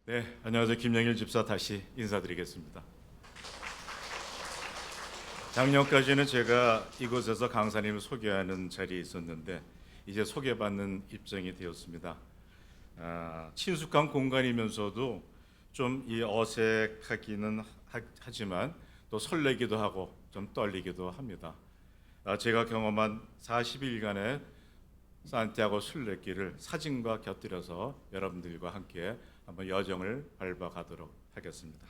네, 안녕하세요. 김영일 집사 다시 인사드리겠습니다. 작년까지는 제가 이곳에서 강사님을 소개하는 자리에 있었는데 이제 소개받는 입장이 되었습니다. 친숙한 공간이면서도 좀 이 어색하기는 하지만 또 설레기도 하고 좀 떨리기도 합니다. 제가 경험한 40일간의 산티아고 순례길을 사진과 곁들여서 여러분들과 함께 한번 여정을 밟아가도록 하겠습니다.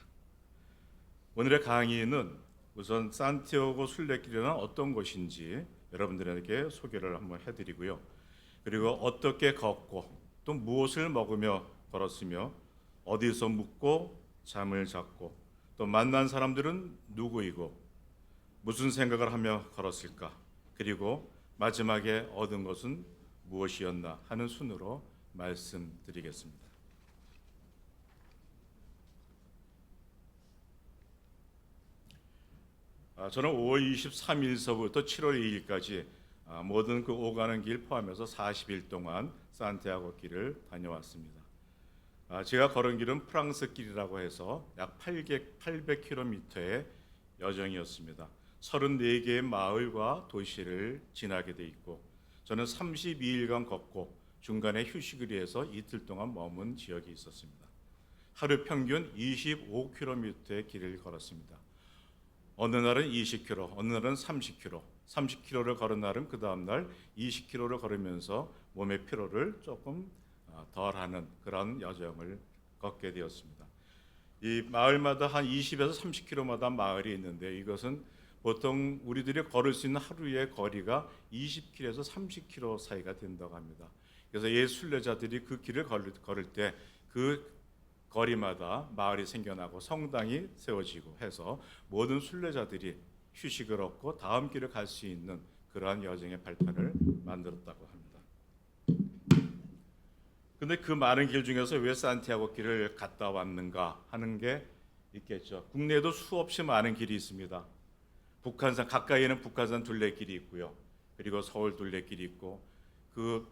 오늘의 강의는 우선 산티아고 순례길이란 어떤 것인지 여러분들에게 소개를 한번 해드리고요. 그리고 어떻게 걷고 또 무엇을 먹으며 걸었으며 어디서 묵고 잠을 잤고 또 만난 사람들은 누구이고 무슨 생각을 하며 걸었을까, 그리고 마지막에 얻은 것은 무엇이었나 하는 순으로 말씀드리겠습니다. 저는 5월 23일서부터 7월 2일까지 모든 그 오가는 길 포함해서 40일 동안 산티아고 길을 다녀왔습니다. 제가 걸은 길은 프랑스 길이라고 해서 약 800km의 여정이었습니다. 34개의 마을과 도시를 지나게 돼 있고 저는 32일간 걷고 중간에 휴식을 위해서 이틀 동안 머문 지역이 있었습니다. 하루 평균 25km의 길을 걸었습니다. 어느 날은 20km, 어느 날은 30km, 30km를 걸은 날은 그 다음 날 20km를 걸으면서 몸의 피로를 조금 덜하는 그런 여정을 걷게 되었습니다. 이 마을마다 한 20에서 30km마다 마을이 있는데 이것은 보통 우리들이 걸을 수 있는 하루의 거리가 20km에서 30km 사이가 된다고 합니다. 그래서 옛 순례자들이 그 길을 걸을 때 그 거리마다 마을이 생겨나고 성당이 세워지고 해서 모든 순례자들이 휴식을 얻고 다음 길을 갈 수 있는 그러한 여정의 발판을 만들었다고 합니다. 근데 그 많은 길 중에서 왜 산티아고 길을 갔다 왔는가 하는 게 있겠죠. 국내에도 수없이 많은 길이 있습니다. 북한산 가까이에는 북한산 둘레길이 있고요. 그리고 서울 둘레길이 있고 그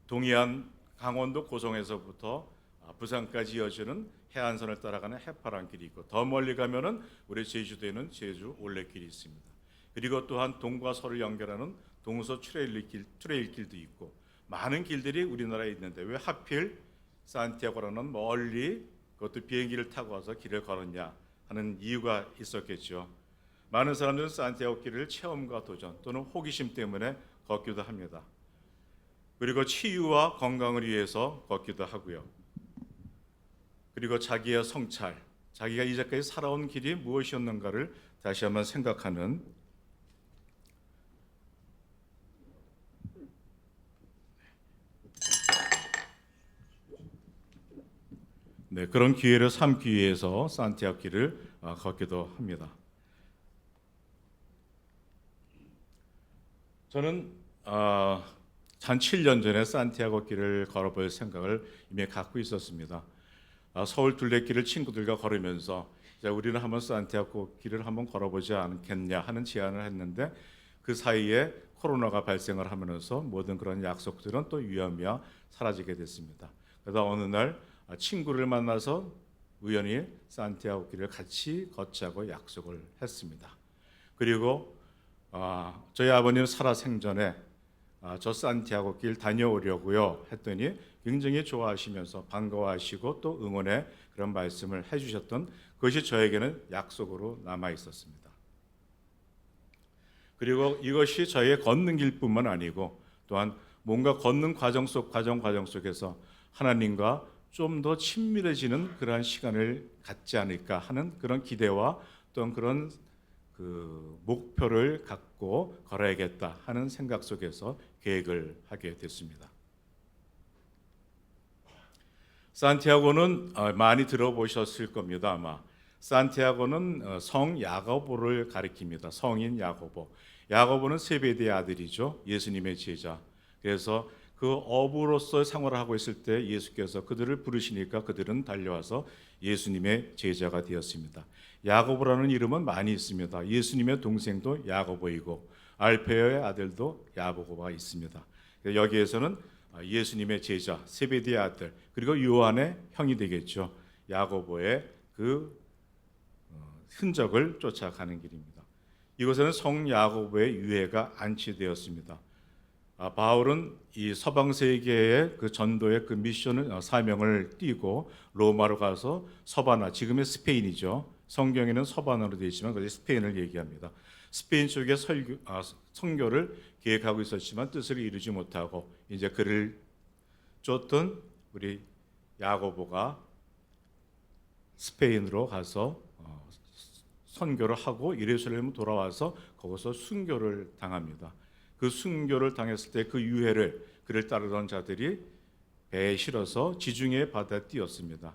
동해안 강원도 고성에서부터 부산까지 이어지는 해안선을 따라가는 해파란 길이 있고 더 멀리 가면은 우리 제주도에는 제주 올레길이 있습니다. 그리고 또한 동과 서를 연결하는 동서 트레일길도 있고 많은 길들이 우리나라에 있는데 왜 하필 산티아고라는 멀리 그것도 비행기를 타고 와서 길을 걸었냐 하는 이유가 있었겠죠. 많은 사람들은 산티아고 길을 체험과 도전 또는 호기심 때문에 걷기도 합니다. 그리고 치유와 건강을 위해서 걷기도 하고요. 그리고 자기의 성찰, 자기가 이제까지 살아온 길이 무엇이었는가를 다시 한번 생각하는 그런 기회를 삼기 위해서 산티아고 길을 걷기도 합니다. 저는 한 7년 전에 산티아고 길을 걸어볼 생각을 이미 갖고 있었습니다. 서울 둘레길을 친구들과 걸으면서 우리는 한번 산티아고 길을 한번 걸어보지 않겠냐 하는 제안을 했는데 그 사이에 코로나가 발생을 하면서 모든 그런 약속들은 또 위험이야 사라지게 됐습니다. 그러다 어느 날 친구를 만나서 우연히 산티아고 길을 같이 걷자고 약속을 했습니다. 그리고 저희 아버님 살아생전에 저 산티아고 길 다녀오려고요 했더니 굉장히 좋아하시면서 반가워하시고 또 응원의 그런 말씀을 해주셨던 그것이 저에게는 약속으로 남아 있었습니다. 그리고 이것이 저희의 걷는 길뿐만 아니고 또한 뭔가 걷는 과정 속에서 하나님과 좀 더 친밀해지는 그러한 시간을 갖지 않을까 하는 그런 기대와 또한 그런 그 목표를 갖고 걸어야겠다 하는 생각 속에서 계획을 하게 됐습니다. 산티아고는 많이 들어보셨을 겁니다. 아마 산티아고는 성 야고보를 가리킵니다. 성인 야고보. 야고보는 세베대의 아들이죠. 예수님의 제자. 그래서 그 어부로서 생활을 하고 있을 때 예수께서 그들을 부르시니까 그들은 달려와서 예수님의 제자가 되었습니다. 야고보라는 이름은 많이 있습니다. 예수님의 동생도 야고보이고 알페오의 아들도 야고보가 있습니다. 여기에서는 예수님의 제자 세베대의 아들 그리고 요한의 형이 되겠죠. 야고보의 그 흔적을 쫓아가는 길입니다. 이곳에는 성 야고보의 유해가 안치되었습니다. 바울은 이 서방 세계의 그 전도의 그 미션을 사명을 띠고 로마로 가서 서바나 지금의 스페인이죠. 성경에는 서바나로 되어 있지만 그것이 스페인을 얘기합니다. 스페인 쪽에 선교를 계획하고 있었지만 뜻을 이루지 못하고 이제 그를 쫓던 우리 야고보가 스페인으로 가서 선교를 하고 예루살렘 돌아와서 거기서 순교를 당합니다. 그 순교를 당했을 때 그 유해를 그를 따르던 자들이 배에 실어서 지중해 바다에 띄었습니다.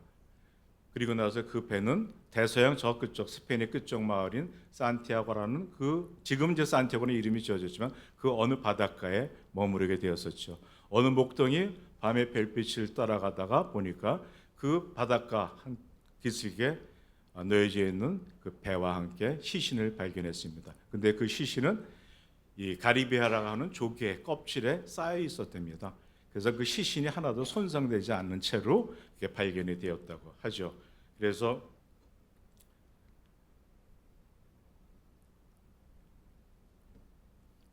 그리고 나서 그 배는 대서양 저 끝쪽 스페인의 끝쪽 마을인 산티아고라는 그 지금 이제 산티아고는 이름이 지어졌지만 그 어느 바닷가에 머무르게 되었었죠. 어느 목동이 밤에 별빛을 따라가다가 보니까 그 바닷가 한 기슭에 놓여져 있는 그 배와 함께 시신을 발견했습니다. 근데 그 시신은 이 가리비아라고 하는 조개 껍질에 쌓여 있었답니다. 그래서 그 시신이 하나도 손상되지 않는 채로 발견이 되었다고 하죠. 그래서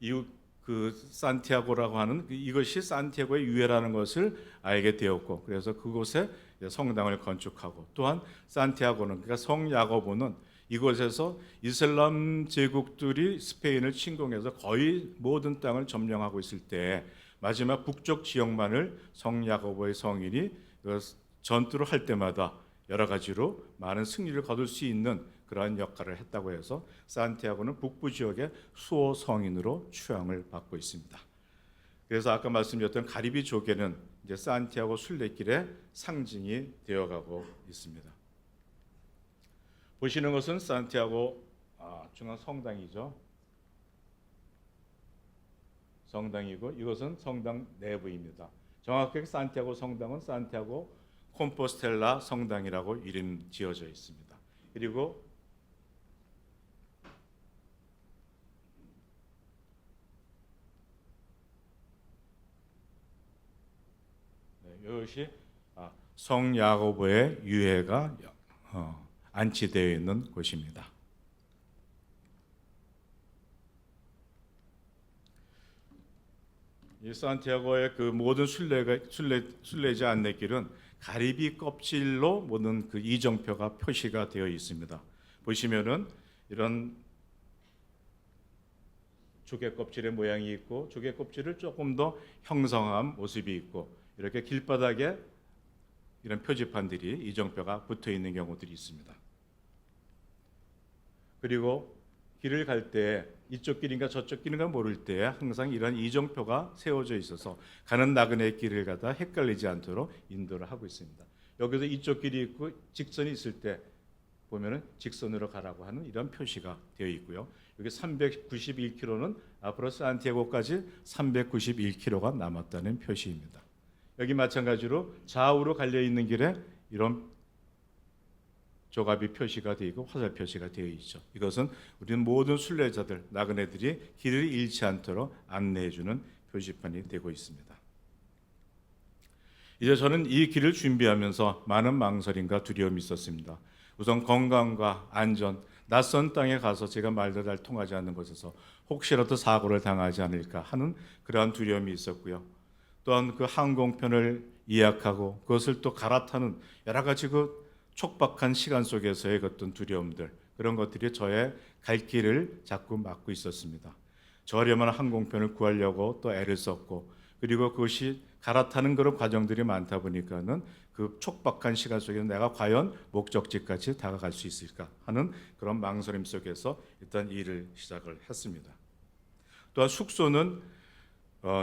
이후 그 산티아고라고 하는 이것이 산티아고의 유해라는 것을 알게 되었고, 그래서 그곳에 성당을 건축하고, 또한 산티아고는 그러니까 성 야고보는 이곳에서 이슬람 제국들이 스페인을 침공해서 거의 모든 땅을 점령하고 있을 때 마지막 북쪽 지역만을 성 야고보의 성인이 전투를 할 때마다 여러 가지로 많은 승리를 거둘 수 있는 그러한 역할을 했다고 해서 산티아고는 북부 지역의 수호 성인으로 추앙을 받고 있습니다. 그래서 아까 말씀드렸던 가리비 조개는 이제 산티아고 순례길의 상징이 되어가고 있습니다. 보시는 것은 산티아고 중앙 성당이죠. 성당이고 이것은 성당 내부입니다. 정확하게 산티아고 성당은 산티아고 콤포스텔라 성당이라고 이름 지어져 있습니다. 그리고 이것이 성 야고보의 유해가 안치되어 있는 곳입니다. 이 산티아고의 그 모든 순례자 안내길은 가리비 껍질로 모든 그 이정표가 표시가 되어 있습니다. 보시면은 이런 조개 껍질의 모양이 있고 조개 껍질을 조금 더 형성한 모습이 있고 이렇게 길바닥에 이런 표지판들이 이정표가 붙어 있는 경우들이 있습니다. 그리고 길을 갈 때 이쪽 길인가 저쪽 길인가 모를 때 항상 이런 이정표가 세워져 있어서 가는 나그네 길을 가다 헷갈리지 않도록 인도를 하고 있습니다. 여기서 이쪽 길이 있고 직선이 있을 때 보면은 직선으로 가라고 하는 이런 표시가 되어 있고요. 여기 391km는 앞으로 산티아고까지 391km가 남았다는 표시입니다. 여기 마찬가지로 좌우로 갈려 있는 길에 이런 조갑이 표시가 되어 있고 화살 표시가 되어 있죠. 이것은 우리는 모든 순례자들, 나그네들이 길을 잃지 않도록 안내해 주는 표지판이 되고 있습니다. 이제 저는 이 길을 준비하면서 많은 망설임과 두려움이 있었습니다. 우선 건강과 안전, 낯선 땅에 가서 제가 말도 잘 통하지 않는 곳에서 혹시라도 사고를 당하지 않을까 하는 그러한 두려움이 있었고요. 또한 그 항공편을 예약하고 그것을 또 갈아타는 여러 가지 그 촉박한 시간 속에서의 어떤 두려움들, 그런 것들이 저의 갈 길을 자꾸 막고 있었습니다. 저렴한 항공편을 구하려고 또 애를 썼고, 그리고 그것이 갈아타는 그런 과정들이 많다 보니까는 그 촉박한 시간 속에서 내가 과연 목적지까지 다가갈 수 있을까 하는 그런 망설임 속에서 일단 일을 시작을 했습니다. 또한 숙소는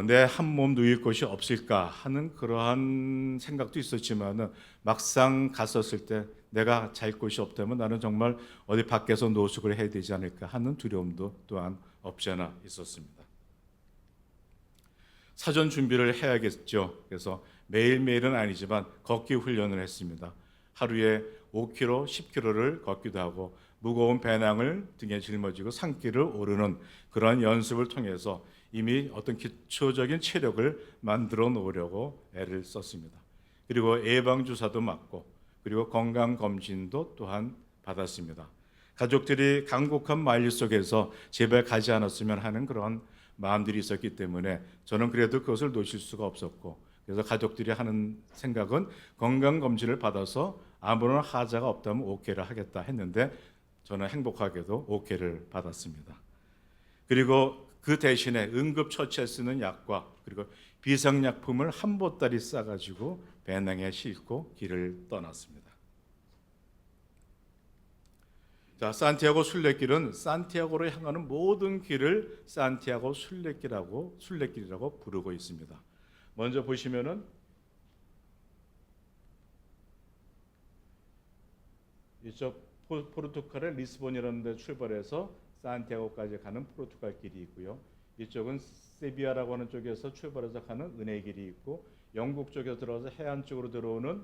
내 한 몸 누일 곳이 없을까 하는 그러한 생각도 있었지만은 막상 갔었을 때 내가 잘 곳이 없다면 나는 정말 어디 밖에서 노숙을 해야 되지 않을까 하는 두려움도 또한 없지 않아 있었습니다. 사전 준비를 해야겠죠. 그래서 매일매일은 아니지만 걷기 훈련을 했습니다. 하루에 5km, 10km를 걷기도 하고 무거운 배낭을 등에 짊어지고 산길을 오르는 그런 연습을 통해서 이미 어떤 기초적인 체력을 만들어 놓으려고 애를 썼습니다. 그리고 예방주사도 맞고 그리고 건강검진도 또한 받았습니다. 가족들이 간곡한 만류 속에서 제발 가지 않았으면 하는 그런 마음들이 있었기 때문에 저는 그래도 그것을 놓칠 수가 없었고, 그래서 가족들이 하는 생각은 건강검진을 받아서 아무런 하자가 없다면 오케이를 하겠다 했는데 저는 행복하게도 오케이를 받았습니다. 그리고 그 대신에 응급처치에 쓰는 약과 그리고 비상약품을 한 보따리 싸가지고 배낭에 싣고 길을 떠났습니다. 자, 산티아고 순례길은 산티아고로 향하는 모든 길을 산티아고 순례길이라고 부르고 있습니다. 먼저 보시면은 이쪽 포르투갈의 리스본이라는 데 출발해서 산티아고까지 가는 포르투갈 길이 있고요. 이쪽은 세비야라고 하는 쪽에서 출발해서 가는 은혜 길이 있고, 영국 쪽에서 들어와서 해안 쪽으로 들어오는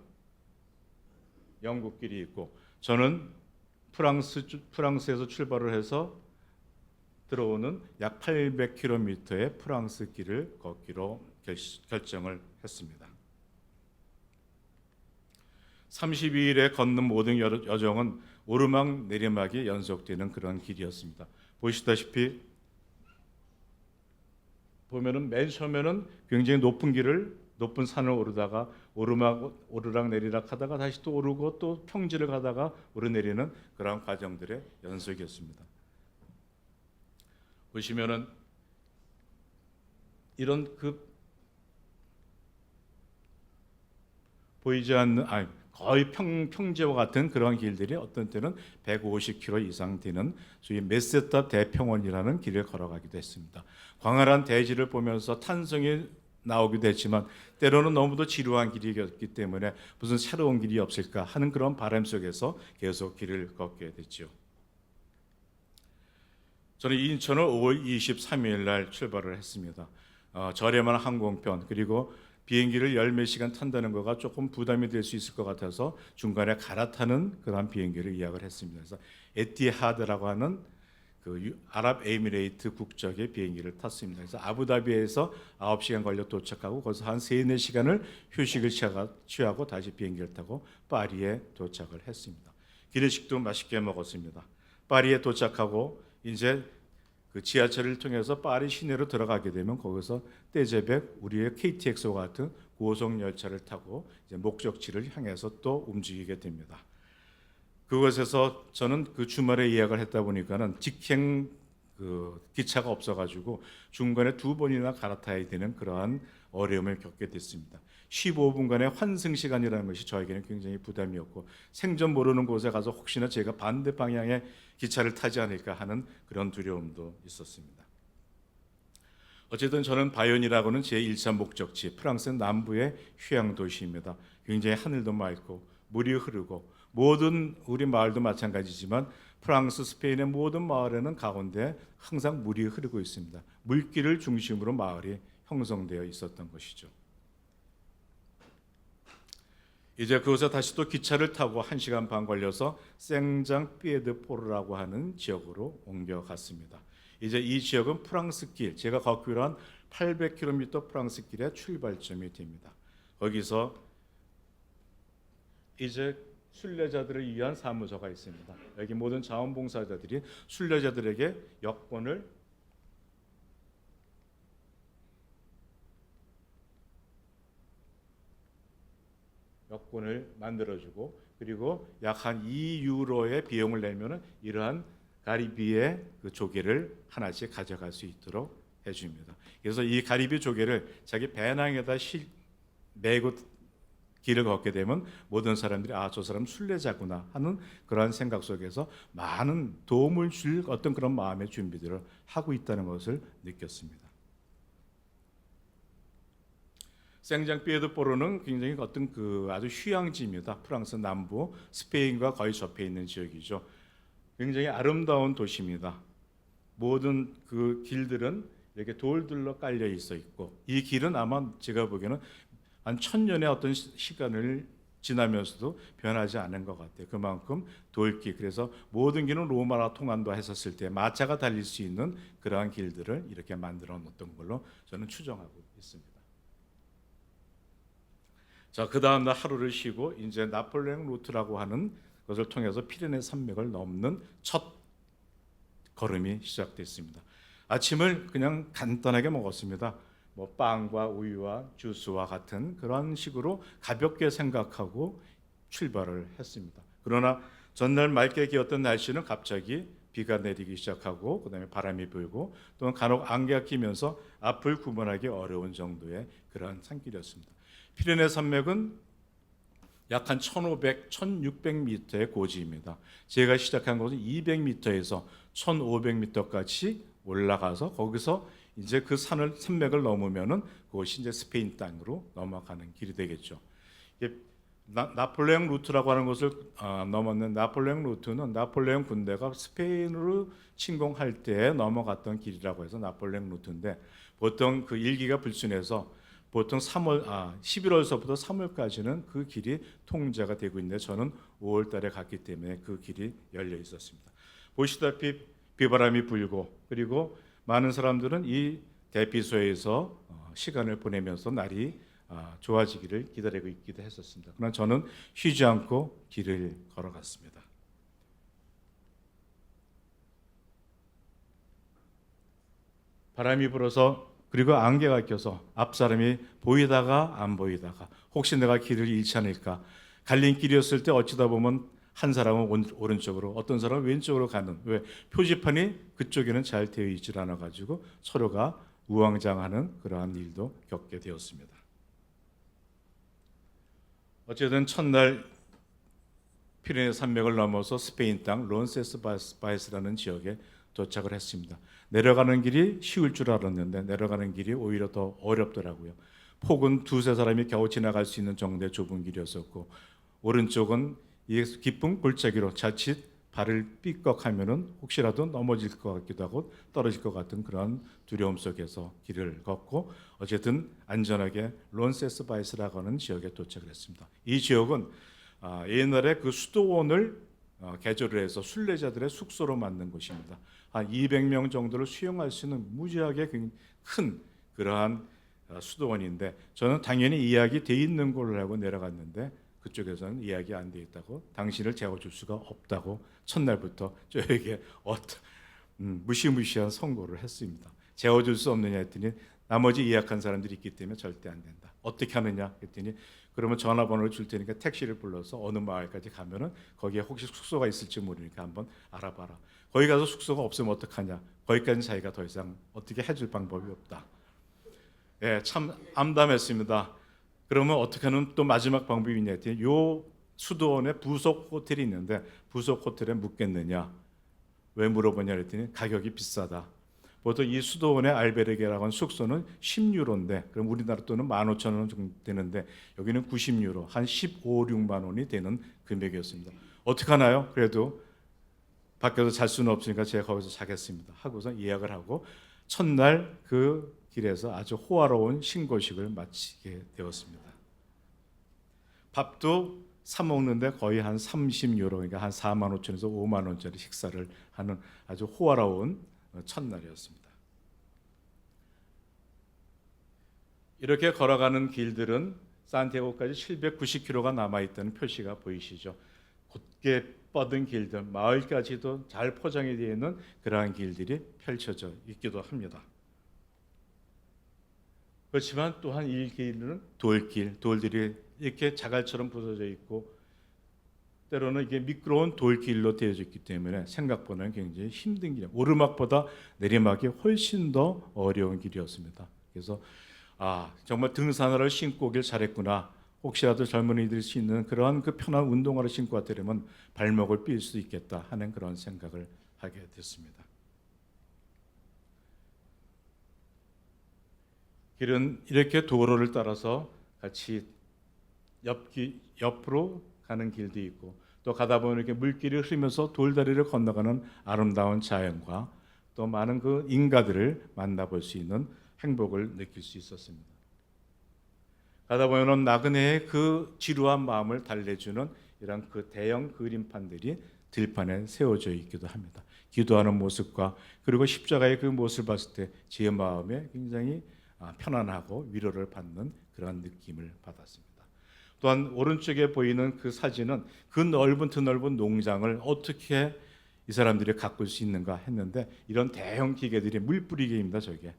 영국 길이 있고, 저는 프랑스에서 출발을 해서 들어오는 약 800km의 프랑스 길을 걷기로 결정을 했습니다. 32일에 걷는 모든 여정은 오르막 내리막이 연속되는 그런 길이었습니다. 보시다시피 보면은 맨 처음에는 굉장히 높은 산을 오르다가 오르락 내리락 하다가 다시 또 오르고 또 평지를 가다가 오르내리는 그런 과정들의 연속이었습니다. 보시면은 이런 보이지 않는 거의 평지와 같은 그런 길들이 어떤 때는 150km 이상 되는 소위 메세타 대평원이라는 길을 걸어가기도 했습니다. 광활한 대지를 보면서 탄성이 나오기도 했지만 때로는 너무도 지루한 길이었기 때문에 무슨 새로운 길이 없을까 하는 그런 바람 속에서 계속 길을 걷게 됐죠. 저는 인천을 5월 23일 날 출발을 했습니다. 저렴한 항공편 그리고 비행기를 열 몇 시간 탄다는 거가 조금 부담이 될 수 있을 것 같아서 중간에 갈아타는 그런 비행기를 예약을 했습니다. 그래서 에티하드라고 하는 그 아랍에미레이트 국적의 비행기를 탔습니다. 그래서 아부다비에서 9시간 걸려 도착하고 거기서 한 3, 4시간을 휴식을 취하고 다시 비행기를 타고 파리에 도착을 했습니다. 기내식도 맛있게 먹었습니다. 파리에 도착하고 이제 그 지하철을 통해서 파리 시내로 들어가게 되면 거기서 떼제백 우리의 KTX와 같은 고속 열차를 타고 이제 목적지를 향해서 또 움직이게 됩니다. 그곳에서 저는 그 주말에 예약을 했다 보니까는 직행 기차가 없어가지고 중간에 2번이나 갈아타야 되는 그러한 어려움을 겪게 됐습니다. 15분간의 환승 시간이라는 것이 저에게는 굉장히 부담이었고 생전 모르는 곳에 가서 혹시나 제가 반대 방향의 기차를 타지 않을까 하는 그런 두려움도 있었습니다. 어쨌든 저는 바이온이라고는 제 1차 목적지 프랑스 남부의 휴양 도시입니다. 굉장히 하늘도 맑고 물이 흐르고 모든 우리 마을도 마찬가지지만 프랑스, 스페인의 모든 마을에는 가운데 항상 물이 흐르고 있습니다. 물길을 중심으로 마을이 형성되어 있었던 것이죠. 이제 그곳에 다시 또 기차를 타고 1시간 반 걸려서 생장 피에드포르라고 하는 지역으로 옮겨갔습니다. 이제 이 지역은 프랑스 길, 제가 걷기로 한 800km 프랑스 길의 출발점이 됩니다. 거기서 이제 순례자들을 위한 사무소가 있습니다. 여기 모든 자원봉사자들이 순례자들에게 여권을 만들어주고 그리고 약 한 2유로의 비용을 내면은 이러한 가리비의 그 조개를 하나씩 가져갈 수 있도록 해줍니다. 그래서 이 가리비 조개를 자기 배낭에다 메고 길을 걷게 되면 모든 사람들이 저 사람 순례자구나 하는 그러한 생각 속에서 많은 도움을 줄 어떤 그런 마음의 준비들을 하고 있다는 것을 느꼈습니다. 생장피에드포르는 굉장히 어떤 아주 휴양지입니다. 프랑스 남부 스페인과 거의 접해 있는 지역이죠. 굉장히 아름다운 도시입니다. 모든 그 길들은 이렇게 돌들로 깔려 있어 있고 이 길은 아마 제가 보기에는 한 1000년의 어떤 시간을 지나면서도 변하지 않은 것 같아요. 그만큼 돌길, 그래서 모든 길은 로마라 통한다 했었을 때 마차가 달릴 수 있는 그러한 길들을 이렇게 만들어 놓았던 걸로 저는 추정하고 있습니다. 자, 그 다음 날 하루를 쉬고 이제 나폴레옹 루트라고 하는 것을 통해서 피레네 산맥을 넘는 첫 걸음이 시작됐습니다. 아침을 그냥 간단하게 먹었습니다. 뭐 빵과 우유와 주스와 같은 그런 식으로 가볍게 생각하고 출발을 했습니다. 그러나 전날 맑게 기었던 날씨는 갑자기 비가 내리기 시작하고 그다음에 바람이 불고 또는 간혹 안개가 끼면서 앞을 구분하기 어려운 정도의 그러한 산길이었습니다. 피레네 산맥은 약 한 1,500, 1,600m의 고지입니다. 제가 시작한 것은 200m에서 1,500m까지 올라가서 거기서 이제 그 산맥을 넘으면은 그것이 이제 스페인 땅으로 넘어가는 길이 되겠죠. 나폴레옹 루트라고 하는 것을 넘었는 나폴레옹 루트는 나폴레옹 군대가 스페인으로 침공할 때 넘어갔던 길이라고 해서 나폴레옹 루트인데 보통 그 일기가 불순해서 보통 11월서부터 3월까지는 그 길이 통제가 되고 있는데 저는 5월 달에 갔기 때문에 그 길이 열려 있었습니다. 보시다시피 비바람이 불고 그리고 많은 사람들은 이 대피소에서 시간을 보내면서 날이 좋아지기를 기다리고 있기도 했었습니다. 그러나 저는 쉬지 않고 길을 걸어갔습니다. 바람이 불어서 그리고 안개가 껴서 앞 사람이 보이다가 안 보이다가 혹시 내가 길을 잃지 않을까, 갈림길이었을 때 어찌다 보면 한 사람은 오른쪽으로 어떤 사람은 왼쪽으로 가는, 왜 표지판이 그쪽에는 잘 되어 있질 않아 가지고 서로가 우왕좌왕하는 그러한 일도 겪게 되었습니다. 어쨌든 첫날 피레네 산맥을 넘어서 스페인 땅 론세스바에스라는 지역에 도착을 했습니다. 내려가는 길이 쉬울 줄 알았는데 내려가는 길이 오히려 더 어렵더라고요. 폭은 두세 사람이 겨우 지나갈 수 있는 정도의 좁은 길이었었고 오른쪽은 이 깊은 골짜기로 자칫 발을 삐걱하면은 혹시라도 넘어질 것 같기도 하고 떨어질 것 같은 그런 두려움 속에서 길을 걷고 어쨌든 안전하게 론세스바이스라고 하는 지역에 도착을 했습니다. 이 지역은 옛날에 그 수도원을 개조를 해서 순례자들의 숙소로 만든 곳입니다. 한 200명 정도를 수용할 수 있는 무지하게 큰 그러한 수도원인데 저는 당연히 예약이 돼 있는 걸로 알고 내려갔는데 그쪽에서는 예약이 안 돼 있다고, 당신을 재워줄 수가 없다고 첫날부터 저에게 무시무시한 선고를 했습니다. 재워줄 수 없느냐 했더니 나머지 예약한 사람들이 있기 때문에 절대 안 된다. 어떻게 하느냐 했더니 그러면 전화번호를 줄 테니까 택시를 불러서 어느 마을까지 가면은 거기에 혹시 숙소가 있을지 모르니까 한번 알아봐라. 거기 가서 숙소가 없으면 어떡하냐. 거기까지는 자기가 더 이상 어떻게 해줄 방법이 없다. 예, 참 암담했습니다. 그러면 어떻게 하는 또 마지막 방법이 있냐 했더니 요 수도원에 부속 호텔이 있는데 부속 호텔에 묵겠느냐. 왜 물어보냐 했더니 가격이 비싸다. 보통 이 수도원의 알베르게라고 하는 숙소는 10유로인데 그럼 우리나라 돈은 15,000원 정도 되는데 여기는 90유로, 한 15, 16만 원이 되는 금액이었습니다. 어떻게 하나요? 그래도 밖에서 잘 수는 없으니까 제가 거기서 자겠습니다 하고서 예약을 하고 첫날 그 길에서 아주 호화로운 신고식을 마치게 되었습니다. 밥도 사 먹는데 거의 한 30유로, 그러니까 한 4만 5천에서 5만 원짜리 식사를 하는 아주 호화로운 첫날이었습니다. 이렇게 걸어가는 길들은 산티아고까지 790km가 남아있다는 표시가 보이시죠. 곧게 뻗은 길들, 마을까지도 잘 포장이 되어 있는 그러한 길들이 펼쳐져 있기도 합니다. 그렇지만 또한 이 길은 돌들이 이렇게 자갈처럼 부서져 있고 때로는 이게 미끄러운 돌길로 되어져 있기 때문에 생각보다는 굉장히 힘든 길이에요. 오르막보다 내리막이 훨씬 더 어려운 길이었습니다. 그래서 정말 등산화를 신고 오길 잘했구나. 혹시라도 젊은이들이 수 있는 그러한 그 편한 운동화를 신고 왔더라면 발목을 삘 수 있겠다 하는 그런 생각을 하게 됐습니다. 길은 이렇게 도로를 따라서 같이 옆으로 가는 길도 있고 또 가다 보면 이렇게 물길이 흐르면서 돌다리를 건너가는 아름다운 자연과 또 많은 그 인가들을 만나볼 수 있는 행복을 느낄 수 있었습니다. 가다 보면은 나그네의 그 지루한 마음을 달래주는 이런 그 대형 그림판들이 들판에 세워져 있기도 합니다. 기도하는 모습과 그리고 십자가의 그 모습을 봤을 때 제 마음에 굉장히 편안하고 위로를 받는 그런 느낌을 받았습니다. 또한 오른쪽에 보이는 그 사진은 그 넓은 드넓은 농장을 어떻게 이 사람들이 가꿀 수 있는가 했는데 이런 대형 기계들이 물 뿌리기입니다. 저게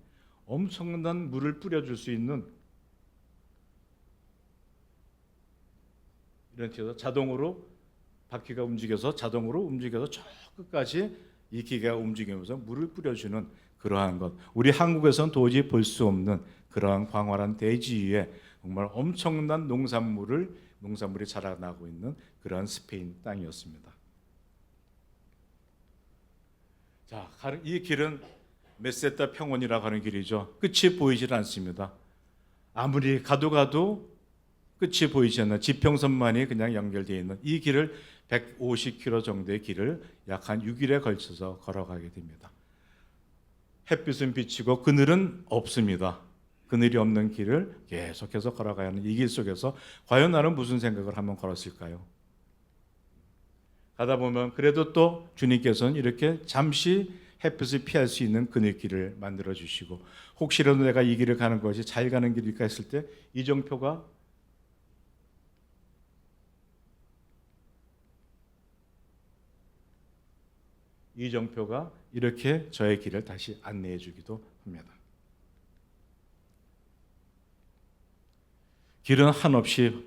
엄청난 물을 뿌려줄 수 있는 이런 식으로 자동으로 바퀴가 움직여서 자동으로 움직여서 저 끝까지 이 기계가 움직이면서 물을 뿌려주는 그러한 것. 우리 한국에서는 도저히 볼 수 없는 그러한 광활한 대지 위에 정말 엄청난 농산물이 자라나고 있는 그러한 스페인 땅이었습니다. 자, 이 길은 메세타 평원이라고 하는 길이죠. 끝이 보이질 않습니다. 아무리 가도 끝이 보이지 않는 지평선만이 그냥 연결되어 있는 이 길을 150km 정도의 길을 약 한 6일에 걸쳐서 걸어가게 됩니다. 햇빛은 비치고 그늘은 없습니다. 그늘이 없는 길을 계속해서 걸어가야 하는 이 길 속에서 과연 나는 무슨 생각을 한번 걸었을까요? 가다 보면 그래도 또 주님께서는 이렇게 잠시 햇빛을 피할 수 있는 그늘길을 만들어 주시고 혹시라도 내가 이 길을 가는 것이 잘 가는 길일까 했을 때 이정표가 이렇게 저의 길을 다시 안내해 주기도 합니다. 길은 한없이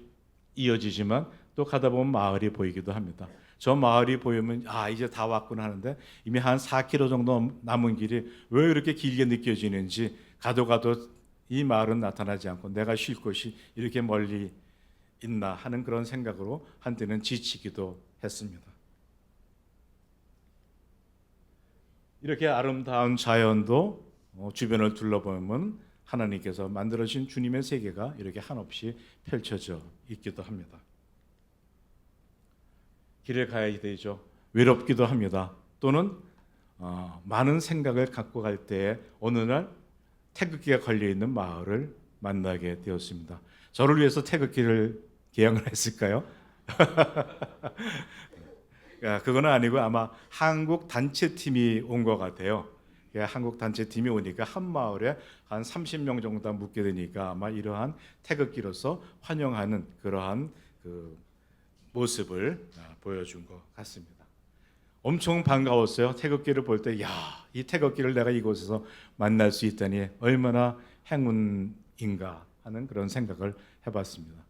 이어지지만 또 가다 보면 마을이 보이기도 합니다. 저 마을이 보이면 이제 다 왔구나 하는데 이미 한 4km 정도 남은 길이 왜 이렇게 길게 느껴지는지 가도 이 마을은 나타나지 않고 내가 쉴 곳이 이렇게 멀리 있나 하는 그런 생각으로 한때는 지치기도 했습니다. 이렇게 아름다운 자연도 주변을 둘러보면 하나님께서 만들어진 주님의 세계가 이렇게 한없이 펼쳐져 있기도 합니다. 길에 가야 되죠. 외롭기도 합니다. 또는 많은 생각을 갖고 갈 때에 어느 날 태극기가 걸려있는 마을을 만나게 되었습니다. 저를 위해서 태극기를 개양을 했을까요? 그건 아니고 아마 한국 단체팀이 온 것 같아요. 한국 단체팀이 오니까 한 마을에 한 30명 정도 묵게 되니까 아마 이러한 태극기로서 환영하는 그러한 그 모습을 보여준 것 같습니다. 엄청 반가웠어요. 태극기를 볼 때, 이 태극기를 내가 이곳에서 만날 수 있다니 얼마나 행운인가 하는 그런 생각을 해봤습니다.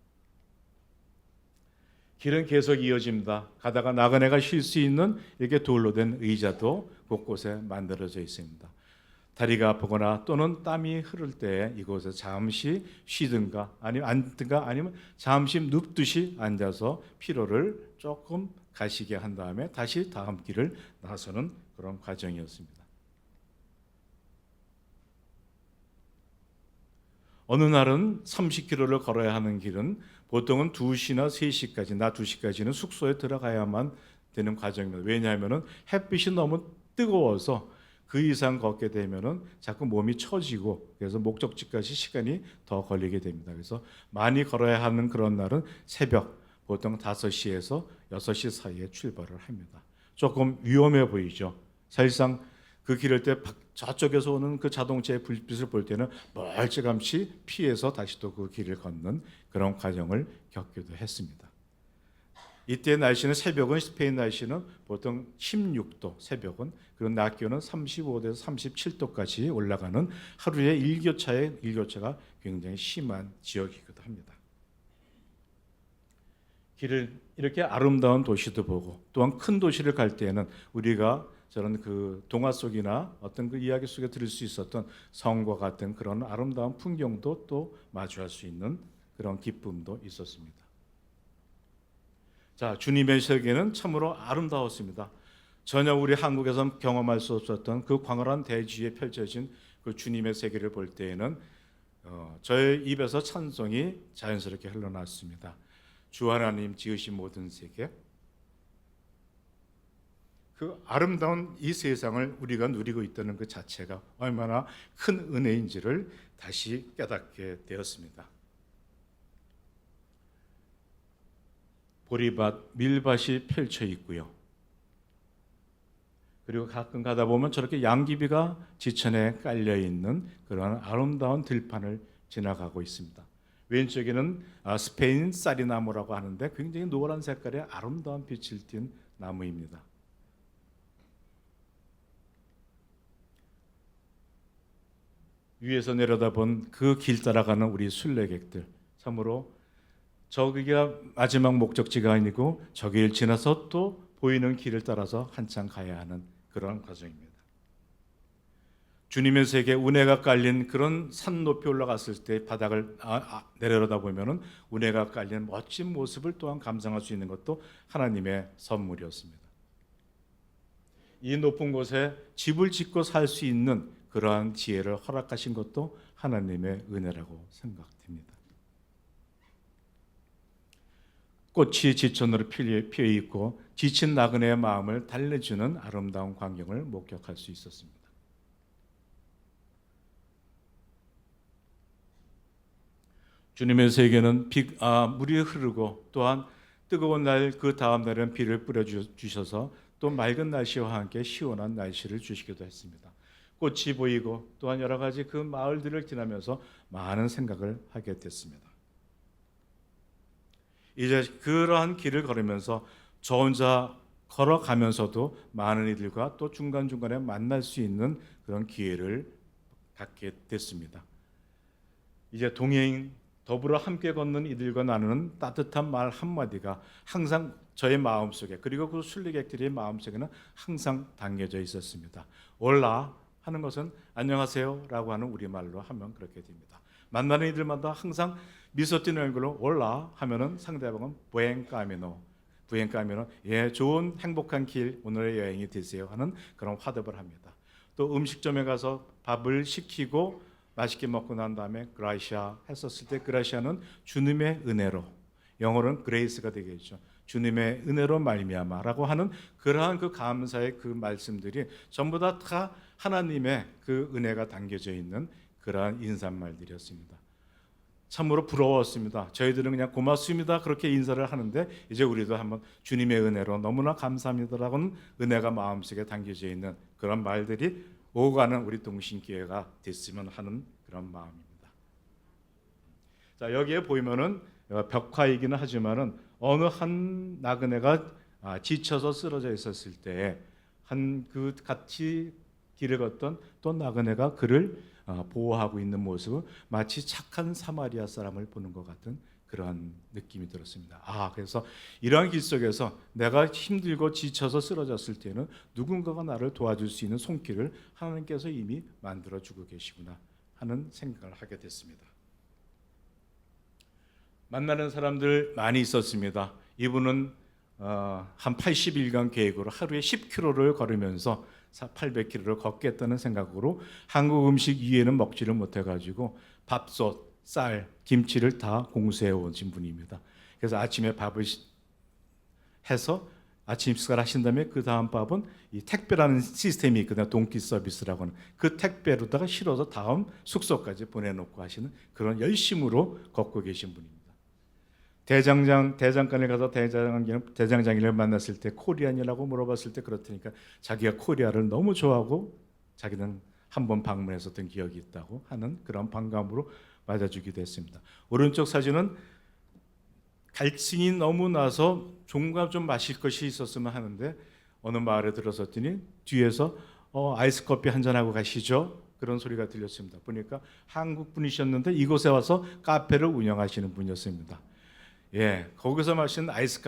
길은 계속 이어집니다. 가다가 나그네가 쉴 수 있는 이렇게 돌로 된 의자도 곳곳에 만들어져 있습니다. 다리가 아프거나 또는 땀이 흐를 때 이곳에 잠시 쉬든가 아니면 앉든가 아니면 잠시 눕듯이 앉아서 피로를 조금 가시게 한 다음에 다시 다음 길을 나서는 그런 과정이었습니다. 어느 날은 30km를 걸어야 하는 길은 보통은 2시나 3시까지, 낮 2시까지는 숙소에 들어가야만 되는 과정입니다. 왜냐하면 햇빛이 너무 뜨거워서 그 이상 걷게 되면은 자꾸 몸이 처지고 그래서 목적지까지 시간이 더 걸리게 됩니다. 그래서 많이 걸어야 하는 그런 날은 새벽 보통 5시에서 6시 사이에 출발을 합니다. 조금 위험해 보이죠. 사실상 그 길을 때 저쪽에서 오는 그 자동차의 불빛을 볼 때는 멀찌감치 피해서 다시 또 그 길을 걷는 그런 과정을 겪기도 했습니다. 이때 날씨는 새벽은 스페인 날씨는 보통 16도 새벽은 그리고 낮 기온은 35도에서 37도까지 올라가는 하루에 일교차가 굉장히 심한 지역이기도 합니다. 길을 이렇게 아름다운 도시도 보고 또한 큰 도시를 갈 때에는 우리가 저는 그 동화 속이나 어떤 그 이야기 속에 들을 수 있었던 성과 같은 그런 아름다운 풍경도 또 마주할 수 있는 그런 기쁨도 있었습니다. 자, 주님의 세계는 참으로 아름다웠습니다. 전혀 우리 한국에서 경험할 수 없었던 그 광활한 대지에 펼쳐진 그 주님의 세계를 볼 때에는 저의 입에서 찬송이 자연스럽게 흘러났습니다. 주 하나님 지으신 모든 세계, 그 아름다운 이 세상을 우리가 누리고 있다는 그 자체가 얼마나 큰 은혜인지를 다시 깨닫게 되었습니다. 보리밭, 밀밭이 펼쳐 있고요. 그리고 가끔 가다 보면 저렇게 양귀비가 지천에 깔려 있는 그런 아름다운 들판을 지나가고 있습니다. 왼쪽에는 스페인 쌀이나무라고 하는데 굉장히 노란 색깔의 아름다운 빛을 띤 나무입니다. 위에서 내려다본 그 길 따라가는 우리 순례객들, 참으로 저기가 마지막 목적지가 아니고 저길 지나서 또 보이는 길을 따라서 한참 가야 하는 그런 과정입니다. 주님의 세계 운해가 깔린 그런 산 높이 올라갔을 때 바닥을 내려다 보면은 운해가 깔린 멋진 모습을 또한 감상할 수 있는 것도 하나님의 선물이었습니다. 이 높은 곳에 집을 짓고 살 수 있는 그러한 지혜를 허락하신 것도 하나님의 은혜라고 생각됩니다. 꽃이 지천으로 피어 있고 지친 나그네의 마음을 달래주는 아름다운 광경을 목격할 수 있었습니다. 주님의 세계는 물이 흐르고 또한 뜨거운 날 그 다음 날은 비를 뿌려 주셔서 또 맑은 날씨와 함께 시원한 날씨를 주시기도 했습니다. 꽃이 보이고 또한 여러 가지 그 마을들을 지나면서 많은 생각을 하게 됐습니다. 이제 그러한 길을 걸으면서 저 혼자 걸어가면서도 많은 이들과 또 중간중간에 만날 수 있는 그런 기회를 갖게 됐습니다. 이제 동행 더불어 함께 걷는 이들과 나누는 따뜻한 말 한마디가 항상 저의 마음속에, 그리고 그 순례객들의 마음속에는 항상 담겨져 있었습니다. 올라 하는 것은 안녕하세요 라고 하는 우리말로 하면 그렇게 됩니다. 만나는 이들마다 항상 미소 띄는 얼굴로 올라 하면은 상대방은 buen camino, 예, 좋은 행복한 길 오늘의 여행이 되세요 하는 그런 화답을 합니다. 또 음식점에 가서 밥을 시키고 맛있게 먹고 난 다음에 그라시아 했었을 때 그라시아는 주님의 은혜로, 영어로는 그레이스가 되겠죠. 주님의 은혜로 말미암아라고 하는 그러한 그 감사의 그 말씀들이 전부 다 하나님의 그 은혜가 담겨져 있는 그러한 인사말들이었습니다. 참으로 부러웠습니다. 저희들은 그냥 고맙습니다 그렇게 인사를 하는데 이제 우리도 한번 주님의 은혜로 너무나 감사합니다라고는 은혜가 마음속에 담겨져 있는 그런 말들이 오가는 우리 동신기회가 됐으면 하는 그런 마음입니다. 자, 여기에 보이면은 벽화이기는 하지만은 어느 한 나그네가 지쳐서 쓰러져 있었을 때 한 그 같이 길을 걷던 또 나그네가 그를 보호하고 있는 모습은 마치 착한 사마리아 사람을 보는 것 같은 그러한 느낌이 들었습니다. 그래서 이러한 길 속에서 내가 힘들고 지쳐서 쓰러졌을 때는 누군가가 나를 도와줄 수 있는 손길을 하나님께서 이미 만들어주고 계시구나 하는 생각을 하게 됐습니다. 만나는 사람들 많이 있었습니다. 이분은 한 80일간 계획으로 하루에 10km를 걸으면서 800km를 걷겠다는 생각으로 한국 음식 이외에는 먹지를 못해가지고 밥솥, 쌀, 김치를 다 공수해 오신 분입니다. 그래서 아침에 밥을 해서 아침 식사를 하신 다음에 그 다음 밥은 이 택배라는 시스템이 있거든요. 동기 서비스라고 하는 그 택배로다가 실어서 다음 숙소까지 보내놓고 하시는 그런 열심으로 걷고 계신 분입니다. 대장간에 가서 대장장이를 만났을 때 코리안이라고 물어봤을 때 그렇다니까 자기가 코리아를 너무 좋아하고 자기는 한번 방문했었던 기억이 있다고 하는 그런 반감으로 맞아주기도 했습니다. 오른쪽 사진은 갈증이 너무 나서 종가 좀 마실 것이 있었으면 하는데 어느 마을에 들어섰더니 뒤에서 아이스 커피 한잔 하고 가시죠 그런 소리가 들렸습니다. 보니까 한국 분이셨는데 이곳에 와서 카페를 운영하시는 분이었습니다. 예, 거기서 마신 아이스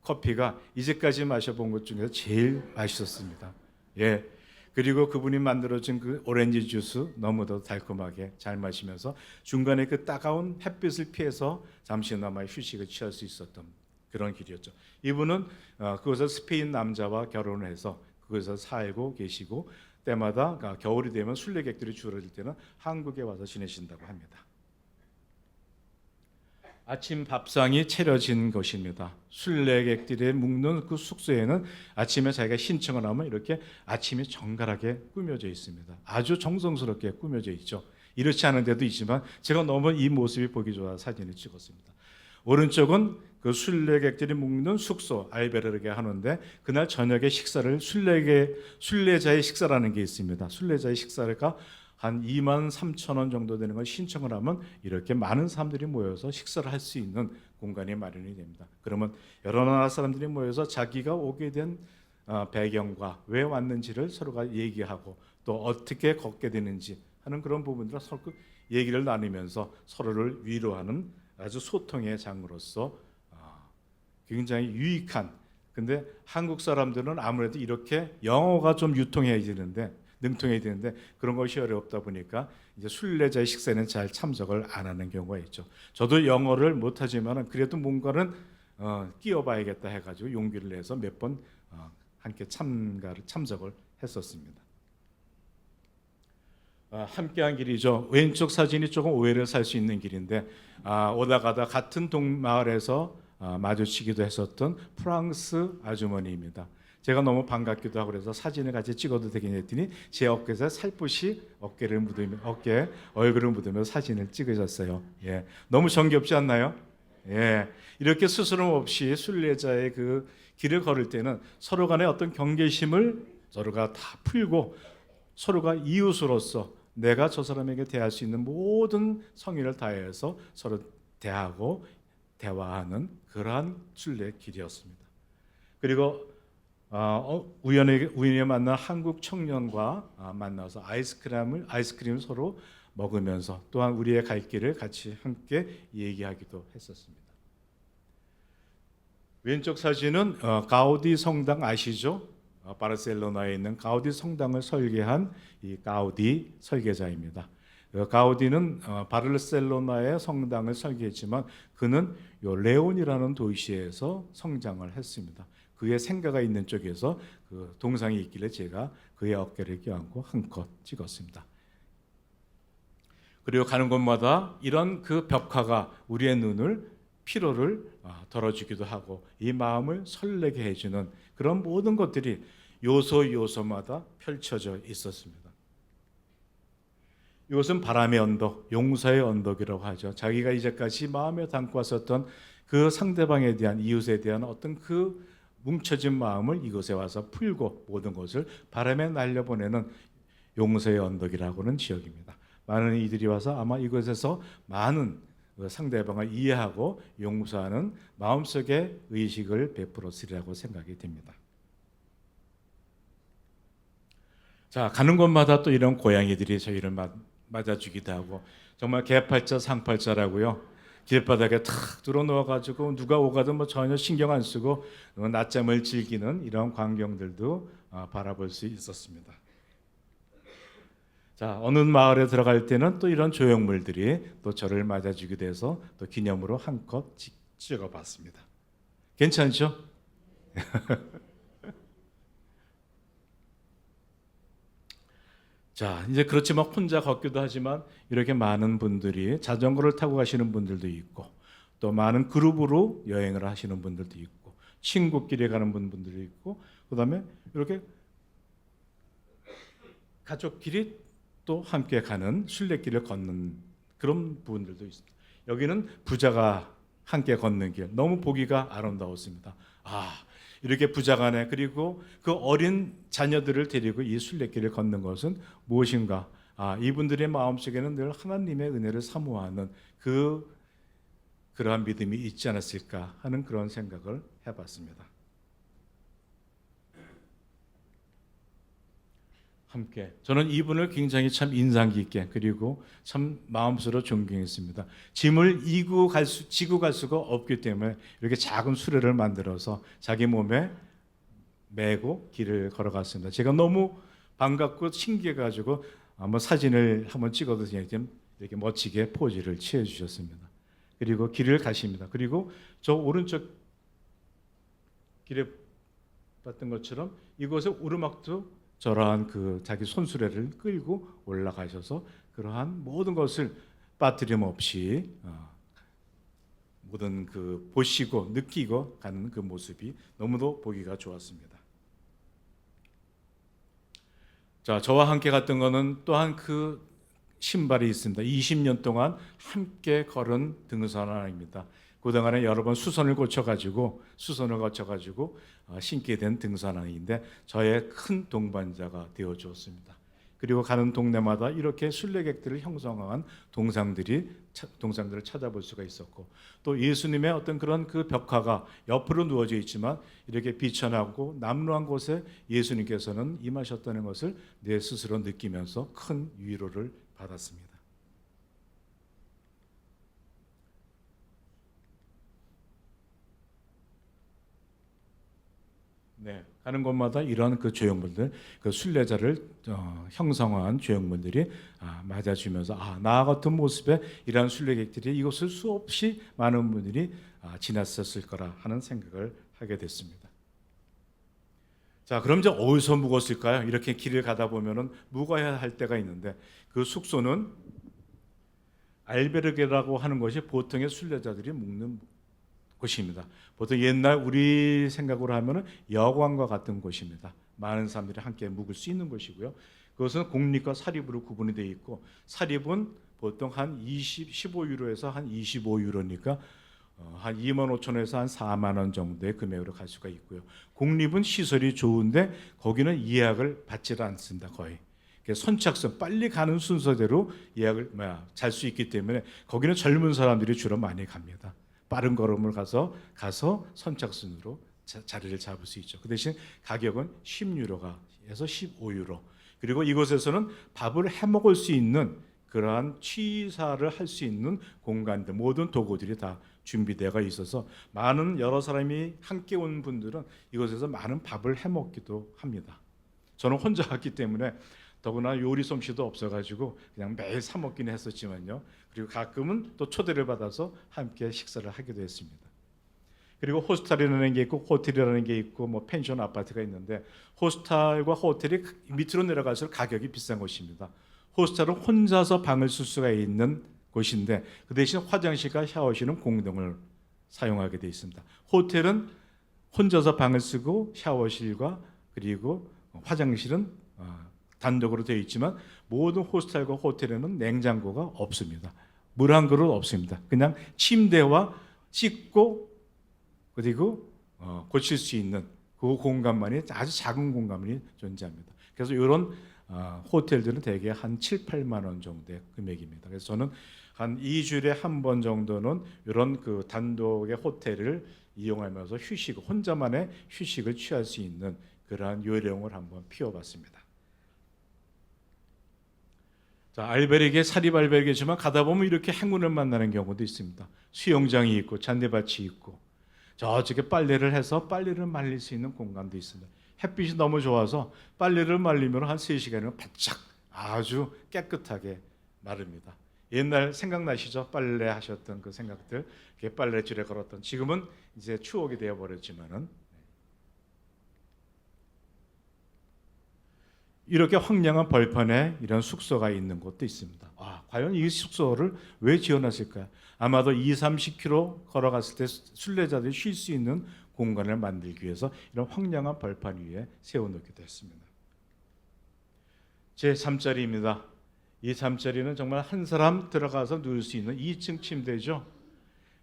커피가 이제까지 마셔본 것 중에서 제일 맛있었습니다. 예, 그리고 그분이 만들어준 그 오렌지 주스 너무도 달콤하게 잘 마시면서 중간에 그 따가운 햇빛을 피해서 잠시나마 휴식을 취할 수 있었던 그런 길이었죠. 이분은 그곳에서 스페인 남자와 결혼을 해서 그곳에서 살고 계시고 때마다 겨울이 되면 순례객들이 줄어들 때는 한국에 와서 지내신다고 합니다. 아침 밥상이 차려진 것입니다. 순례객들이 묵는 그 숙소에는 아침에 자기가 신청을 하면 이렇게 아침이 정갈하게 꾸며져 있습니다. 아주 정성스럽게 꾸며져 있죠. 이렇지 않은 데도 있지만 제가 너무 이 모습이 보기 좋아 사진을 찍었습니다. 오른쪽은 그 순례객들이 묵는 숙소 알베르게 하는데 그날 저녁에 식사를 순례자의 식사라는 게 있습니다. 순례자의 식사가 한 2만 3천 원 정도 되는 걸 신청을 하면 이렇게 많은 사람들이 모여서 식사를 할 수 있는 공간이 마련이 됩니다. 그러면 여러 나라 사람들이 모여서 자기가 오게 된 배경과 왜 왔는지를 서로가 얘기하고 또 어떻게 걷게 되는지 하는 그런 부분들을 서로 얘기를 나누면서 서로를 위로하는 아주 소통의 장으로서 굉장히 유익한. 근데 한국 사람들은 아무래도 이렇게 영어가 좀 능통해야 되는데 그런 것이 어렵다 보니까 이제 순례자의 식사에는 잘 참석을 안 하는 경우가 있죠. 저도 영어를 못하지만 그래도 뭔가는 끼워봐야겠다 해가지고 용기를 내서 몇 번 함께 참석을 했었습니다. 함께한 길이죠. 왼쪽 사진이 조금 오해를 살 수 있는 길인데 오다 가다 같은 동마을에서 마주치기도 했었던 프랑스 아주머니입니다. 제가 너무 반갑기도 하고 그래서 사진을 같이 찍어도 되겠냐 했더니 제 어깨에서 살포시 어깨에 얼굴을 묻으며 사진을 찍으셨어요. 예, 너무 정겹지 않나요? 예, 이렇게 스스럼 없이 순례자의 그 길을 걸을 때는 서로 간의 어떤 경계심을 서로가 다 풀고 서로가 이웃으로서 내가 저 사람에게 대할 수 있는 모든 성의를 다해서 서로 대하고 대화하는 그러한 순례 길이었습니다. 그리고 우연히 만난 한국 청년과 만나서 아이스크림을 서로 먹으면서 또한 우리의 갈 길을 같이 함께 얘기하기도 했었습니다. 왼쪽 사진은 가우디 성당 아시죠? 바르셀로나에 있는 가우디 성당을 설계한 이 가우디 설계자입니다. 가우디는 바르셀로나의 성당을 설계했지만 그는 레온이라는 도시에서 성장을 했습니다. 그의 생가가 있는 쪽에서 그 동상이 있길래 제가 그의 어깨를 껴안고 한컷 찍었습니다. 그리고 가는 곳마다 이런 그 벽화가 우리의 피로를 덜어주기도 하고 이 마음을 설레게 해주는 그런 모든 것들이 요소마다 펼쳐져 있었습니다. 이것은 바람의 언덕, 용서의 언덕이라고 하죠. 자기가 이제까지 마음에 담고 왔었던 그 상대방에 대한, 이웃에 대한 어떤 그 뭉쳐진 마음을 이곳에 와서 풀고 모든 것을 바람에 날려보내는 용서의 언덕이라고는 지역입니다. 많은 이들이 와서 아마 이곳에서 많은 상대방을 이해하고 용서하는 마음속의 의식을 베풀었으리라고 생각이 됩니다. 자, 가는 곳마다 또 이런 고양이들이 저희를 맞아주기도 하고 정말 개팔자 상팔자라고요. 길바닥에 탁 들어놓아가지고 누가 오가든 전혀 신경 안 쓰고 낮잠을 즐기는 이런 광경들도 바라볼 수 있었습니다. 자, 어느 마을에 들어갈 때는 또 이런 조형물들이 또 저를 맞아주기도 해서 또 기념으로 한컷 찍어봤습니다. 괜찮죠? 자, 이제 그렇지만 혼자 걷기도 하지만 이렇게 많은 분들이 자전거를 타고 가시는 분들도 있고 또 많은 그룹으로 여행을 하시는 분들도 있고 친구끼리 가는 분들도 있고 그다음에 이렇게 가족끼리 또 함께 가는 순례길을 걷는 그런 부분들도 있습니다. 여기는 부자가 함께 걷는 길 너무 보기가 아름다웠습니다. 이렇게 부자간에 그리고 그 어린 자녀들을 데리고 이 순례길을 걷는 것은 무엇인가? 이분들의 마음속에는 늘 하나님의 은혜를 사모하는 그러한 믿음이 있지 않았을까 하는 그런 생각을 해봤습니다. 함께 저는 이분을 굉장히 참 인상 깊게 그리고 참 마음속으로 존경했습니다. 짐을 지고 갈 수가 없기 때문에 이렇게 작은 수레를 만들어서 자기 몸에 메고 길을 걸어갔습니다. 제가 너무 반갑고 신기해가지고 한번 사진을 한번 찍어도 이렇게 멋지게 포즈를 취해 주셨습니다. 그리고 길을 가십니다. 그리고 저 오른쪽 길에 봤던 것처럼 이곳에 오르막도 저러한 그 자기 손수레를 끌고 올라가셔서 그러한 모든 것을 빠뜨림 없이 모든 그 보시고 느끼고 가는 그 모습이 너무도 보기가 좋았습니다. 자, 저와 함께 갔던 거는 또한 그 신발이 있습니다. 20년 동안 함께 걸은 등산화입니다. 그동안에 여러 번 수선을 거쳐가지고 신게 된 등산화인데 저의 큰 동반자가 되어 주었습니다. 그리고 가는 동네마다 이렇게 순례객들을 형성한 동상들을 찾아볼 수가 있었고, 또 예수님의 어떤 그런 그 벽화가 옆으로 누워져 있지만 이렇게 비천하고 남루한 곳에 예수님께서는 임하셨다는 것을 내 스스로 느끼면서 큰 위로를 받았습니다. 네, 가는 곳마다 이런 그 조형물들, 그 순례자를 형성한 조형물들이 맞아주면서 나 같은 모습의 이러한 순례객들이 이곳을 수없이 많은 분들이 지났었을 거라 하는 생각을 하게 됐습니다. 자, 그럼 이제 어디서 묵었을까요? 이렇게 길을 가다 보면은 묵어야 할 때가 있는데 그 숙소는 알베르게라고 하는 것이 보통의 순례자들이 묵는 곳입니다. 보통 옛날 우리 생각으로 하면은 여관과 같은 곳입니다. 많은 사람들이 함께 묵을 수 있는 곳이고요. 그것은 공립과 사립으로 구분이 되어 있고, 사립은 보통 한 15유로에서 한 25유로니까 한 2만 5천 원에서 한 4만 원 정도의 금액으로 갈 수가 있고요. 공립은 시설이 좋은데 거기는 예약을 받지를 않습니다. 거의. 선착순 빨리 가는 순서대로 예약을 잘 수 있기 때문에 거기는 젊은 사람들이 주로 많이 갑니다. 빠른 걸음을 가서 선착순으로 자리를 잡을 수 있죠. 그 대신 가격은 10유로가 해서 15유로. 그리고 이곳에서는 밥을 해 먹을 수 있는 그러한 취사를 할 수 있는 공간들, 모든 도구들이 다 준비되어 있어서 많은 여러 사람이 함께 온 분들은 이곳에서 많은 밥을 해 먹기도 합니다. 저는 혼자 왔기 때문에 더구나 요리 솜씨도 없어가지고 그냥 매일 사 먹기는 했었지만요. 그리고 가끔은 또 초대를 받아서 함께 식사를 하기도 했습니다. 그리고 호스텔이라는 게 있고 호텔이라는 게 있고 뭐 펜션 아파트가 있는데, 호스텔과 호텔이 밑으로 내려갈수록 가격이 비싼 곳입니다. 호스텔은 혼자서 방을 쓸 수가 있는 곳인데 그 대신 화장실과 샤워실은 공동을 사용하게 되어 있습니다. 호텔은 혼자서 방을 쓰고 샤워실과 그리고 화장실은 단독으로 되어 있지만 모든 호스텔과 호텔에는 냉장고가 없습니다. 물 한 그릇 없습니다. 그냥 침대와 씻고 그리고 고칠 수 있는 그 공간만이 아주 작은 공간만이 존재합니다. 그래서 이런 호텔들은 대개 한 7, 8만 원 정도의 금액입니다. 그래서 저는 한 2주일에 한 번 정도는 이런 그 단독의 호텔을 이용하면서 혼자만의 휴식을 취할 수 있는 그러한 요령을 한번 피워봤습니다. 자, 알베르게, 사립 알베르게지만 가다 보면 이렇게 행운을 만나는 경우도 있습니다. 수영장이 있고 잔디밭이 있고 저쪽에 빨래를 해서 빨래를 말릴 수 있는 공간도 있습니다. 햇빛이 너무 좋아서 빨래를 말리면 한 3시간이면 바짝 아주 깨끗하게 마릅니다. 옛날 생각나시죠? 빨래 하셨던 그 생각들, 빨래줄에 걸었던, 지금은 이제 추억이 되어 버렸지만은 이렇게 황량한 벌판에 이런 숙소가 있는 곳도 있습니다. 과연 이 숙소를 왜 지어놨을까요? 아마도 20-30km 걸어갔을 때 순례자들이 쉴 수 있는 공간을 만들기 위해서 이런 황량한 벌판 위에 세워놓기도 했습니다. 제 3자리입니다. 이 3자리는 정말 한 사람 들어가서 누울 수 있는 2층 침대죠.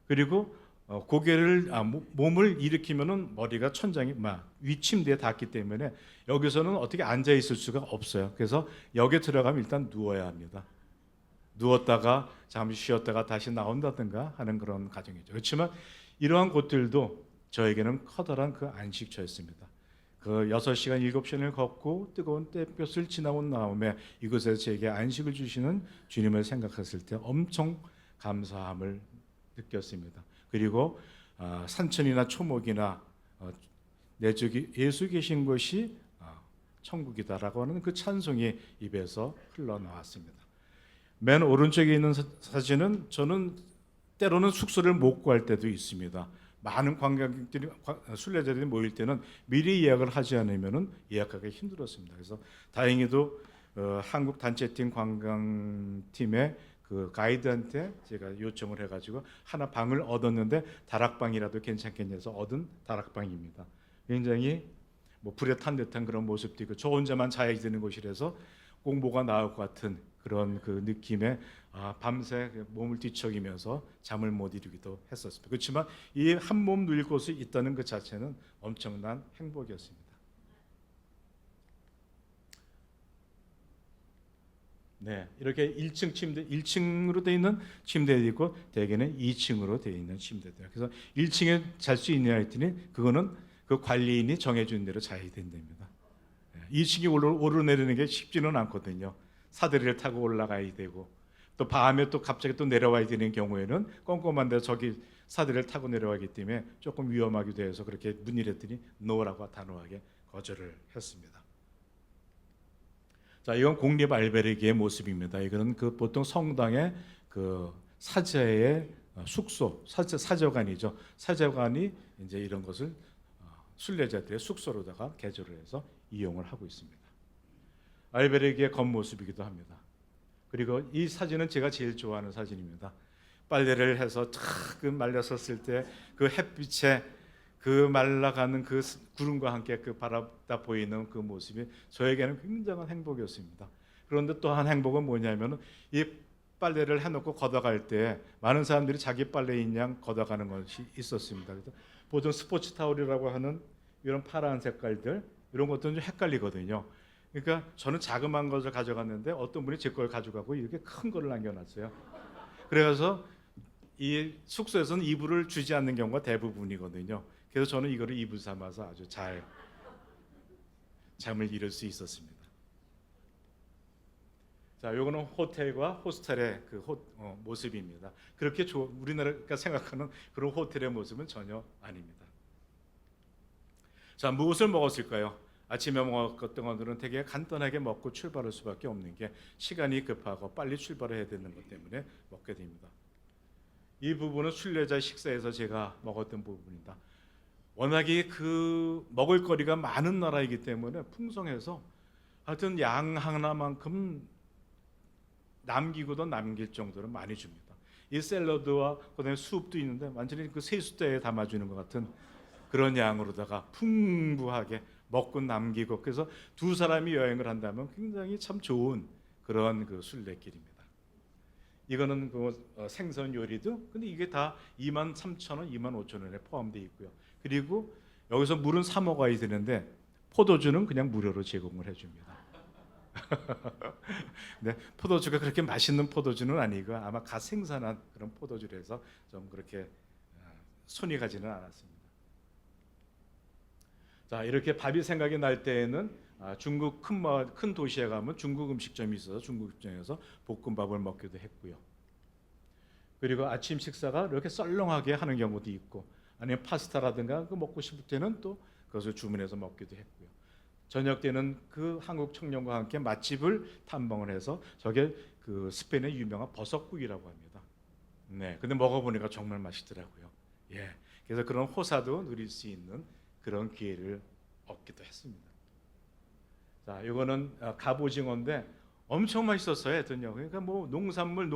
그리고 고개를 몸을 일으키면은 머리가 천장이 위 침대에 닿기 때문에 여기서는 어떻게 앉아 있을 수가 없어요. 그래서 여기 들어가면 일단 누워야 합니다. 누웠다가 잠시 쉬었다가 다시 나온다든가 하는 그런 과정이죠. 그렇지만 이러한 곳들도 저에게는 커다란 그 안식처였습니다. 그 6시간 7시간을 걷고 뜨거운 땡볕을 지나고 나오며 이곳에서 제게 안식을 주시는 주님을 생각했을 때 엄청 감사함을 느꼈습니다. 그리고 산천이나 초목이나 내 쪽에 예수 계신 곳이 천국이다라고 하는 그 찬송이 입에서 흘러나왔습니다. 맨 오른쪽에 있는 사진은 저는 때로는 숙소를 못 구할 때도 있습니다. 많은 관광객들이 순례자들이 모일 때는 미리 예약을 하지 않으면 예약하기 힘들었습니다. 그래서 다행히도 한국 단체팀 관광팀의 그 가이드한테 제가 요청을 해가지고 하나 방을 얻었는데 다락방이라도 괜찮겠냐 해서 얻은 다락방입니다. 굉장히 불에 탄 듯한 그런 모습도 있고 저 혼자만 자야 되는 곳이라서 공보가 나올 것 같은 그런 그 느낌에 밤새 몸을 뒤척이면서 잠을 못 이루기도 했었습니다. 그렇지만 이 한 몸 누일 곳이 있다는 그 자체는 엄청난 행복이었습니다. 네, 이렇게 1층 침대, 1층으로 되어 있는 침대도 있고 대개는 2층으로 되어 있는 침대들. 그래서 1층에 잘 수 있냐 했더니 그거는 그 관리인이 정해준 대로 자야 된답니다. 2층에 오르내리는 게 쉽지는 않거든요. 사다리를 타고 올라가야 되고 또 밤에 또 갑자기 또 내려와야 되는 경우에는 꼼꼼한데 저기 사다리를 타고 내려가기 때문에 조금 위험하기도 해서 그렇게 문의했더니 노라고 단호하게 거절을 했습니다. 자, 이건 공립 알베르기의 모습입니다. 이거는 그 보통 성당의 그 사제의 숙소, 사제관이죠. 사제관이 이제 이런 것을 순례자들의 숙소로다가 개조를 해서 이용을 하고 있습니다. 알베르기의 겉모습이기도 합니다. 그리고 이 사진은 제가 제일 좋아하는 사진입니다. 빨래를 해서 탁 말렸었을 때 그 햇빛에 그 말라가는 그 구름과 함께 그 바라다 보이는 그 모습이 저에게는 굉장한 행복이었습니다. 그런데 또 한 행복은 뭐냐면 이 빨래를 해놓고 걷어갈 때 많은 사람들이 자기 빨래인 양 걷어가는 것이 있었습니다. 그래서 보통 스포츠 타올이라고 하는 이런 파란 색깔들 이런 것들은 좀 헷갈리거든요. 그러니까 저는 자그마한 것을 가져갔는데 어떤 분이 제 걸 가져가고 이렇게 큰 거를 남겨놨어요. 그래서 이 숙소에서는 이불을 주지 않는 경우가 대부분이거든요. 그래서 저는 이거를 이불 삼아서 아주 잘 잠을 이룰 수 있었습니다. 자, 요거는 호텔과 호스텔의 그 모습입니다. 그렇게 우리나라가 생각하는 그런 호텔의 모습은 전혀 아닙니다. 자, 무엇을 먹었을까요? 아침에 먹었던 것들은 되게 간단하게 먹고 출발할 수밖에 없는 게 시간이 급하고 빨리 출발해야 되는 것 때문에 먹게 됩니다. 이 부분은 순례자 식사에서 제가 먹었던 부분이다. 워낙에 그 먹을거리가 많은 나라이기 때문에 풍성해서 하여튼 양 하나만큼 남기고도 남길 정도로 많이 줍니다. 이 샐러드와 그다음에 수프도 있는데 완전히 그 세숫대에 담아주는 것 같은 그런 양으로다가 풍부하게 먹고 남기고 그래서 두 사람이 여행을 한다면 굉장히 참 좋은 그런 그 순례길입니다. 이거는 그 생선 요리도 근데 이게 다 23,000원, 25,000원에 포함되어 있고요. 그리고 여기서 물은 사 먹어야 되는데 포도주는 그냥 무료로 제공을 해줍니다. 네, 포도주가 그렇게 맛있는 포도주는 아니고 아마 갓 생산한 그런 포도주라서 좀 그렇게 손이 가지는 않았습니다. 자, 이렇게 밥이 생각이 날 때에는 중국 큰 도시에 가면 중국 음식점이 있어서 중국 음식점에서 볶음밥을 먹기도 했고요. 그리고 아침 식사가 이렇게 썰렁하게 하는 경우도 있고 아니면 파스타라든가 그 먹고 싶을 때는 또 그것을 주문해서 먹기도 했고요. 저녁 때는 그 한국 청년과 함께 맛집을 탐방을 해서 저게 그 스페인의 유명한 버섯국이라고 합니다. 네, 근데 먹어보니까 정말 맛있더라고요. 예, 그래서 그런 호사도 누릴 수 있는 그런 기회를 얻기도 했습니다. 자, 이거는 갑오징어인데 엄청 맛있었어요, 하여튼요. 그러니까 뭐 농산물,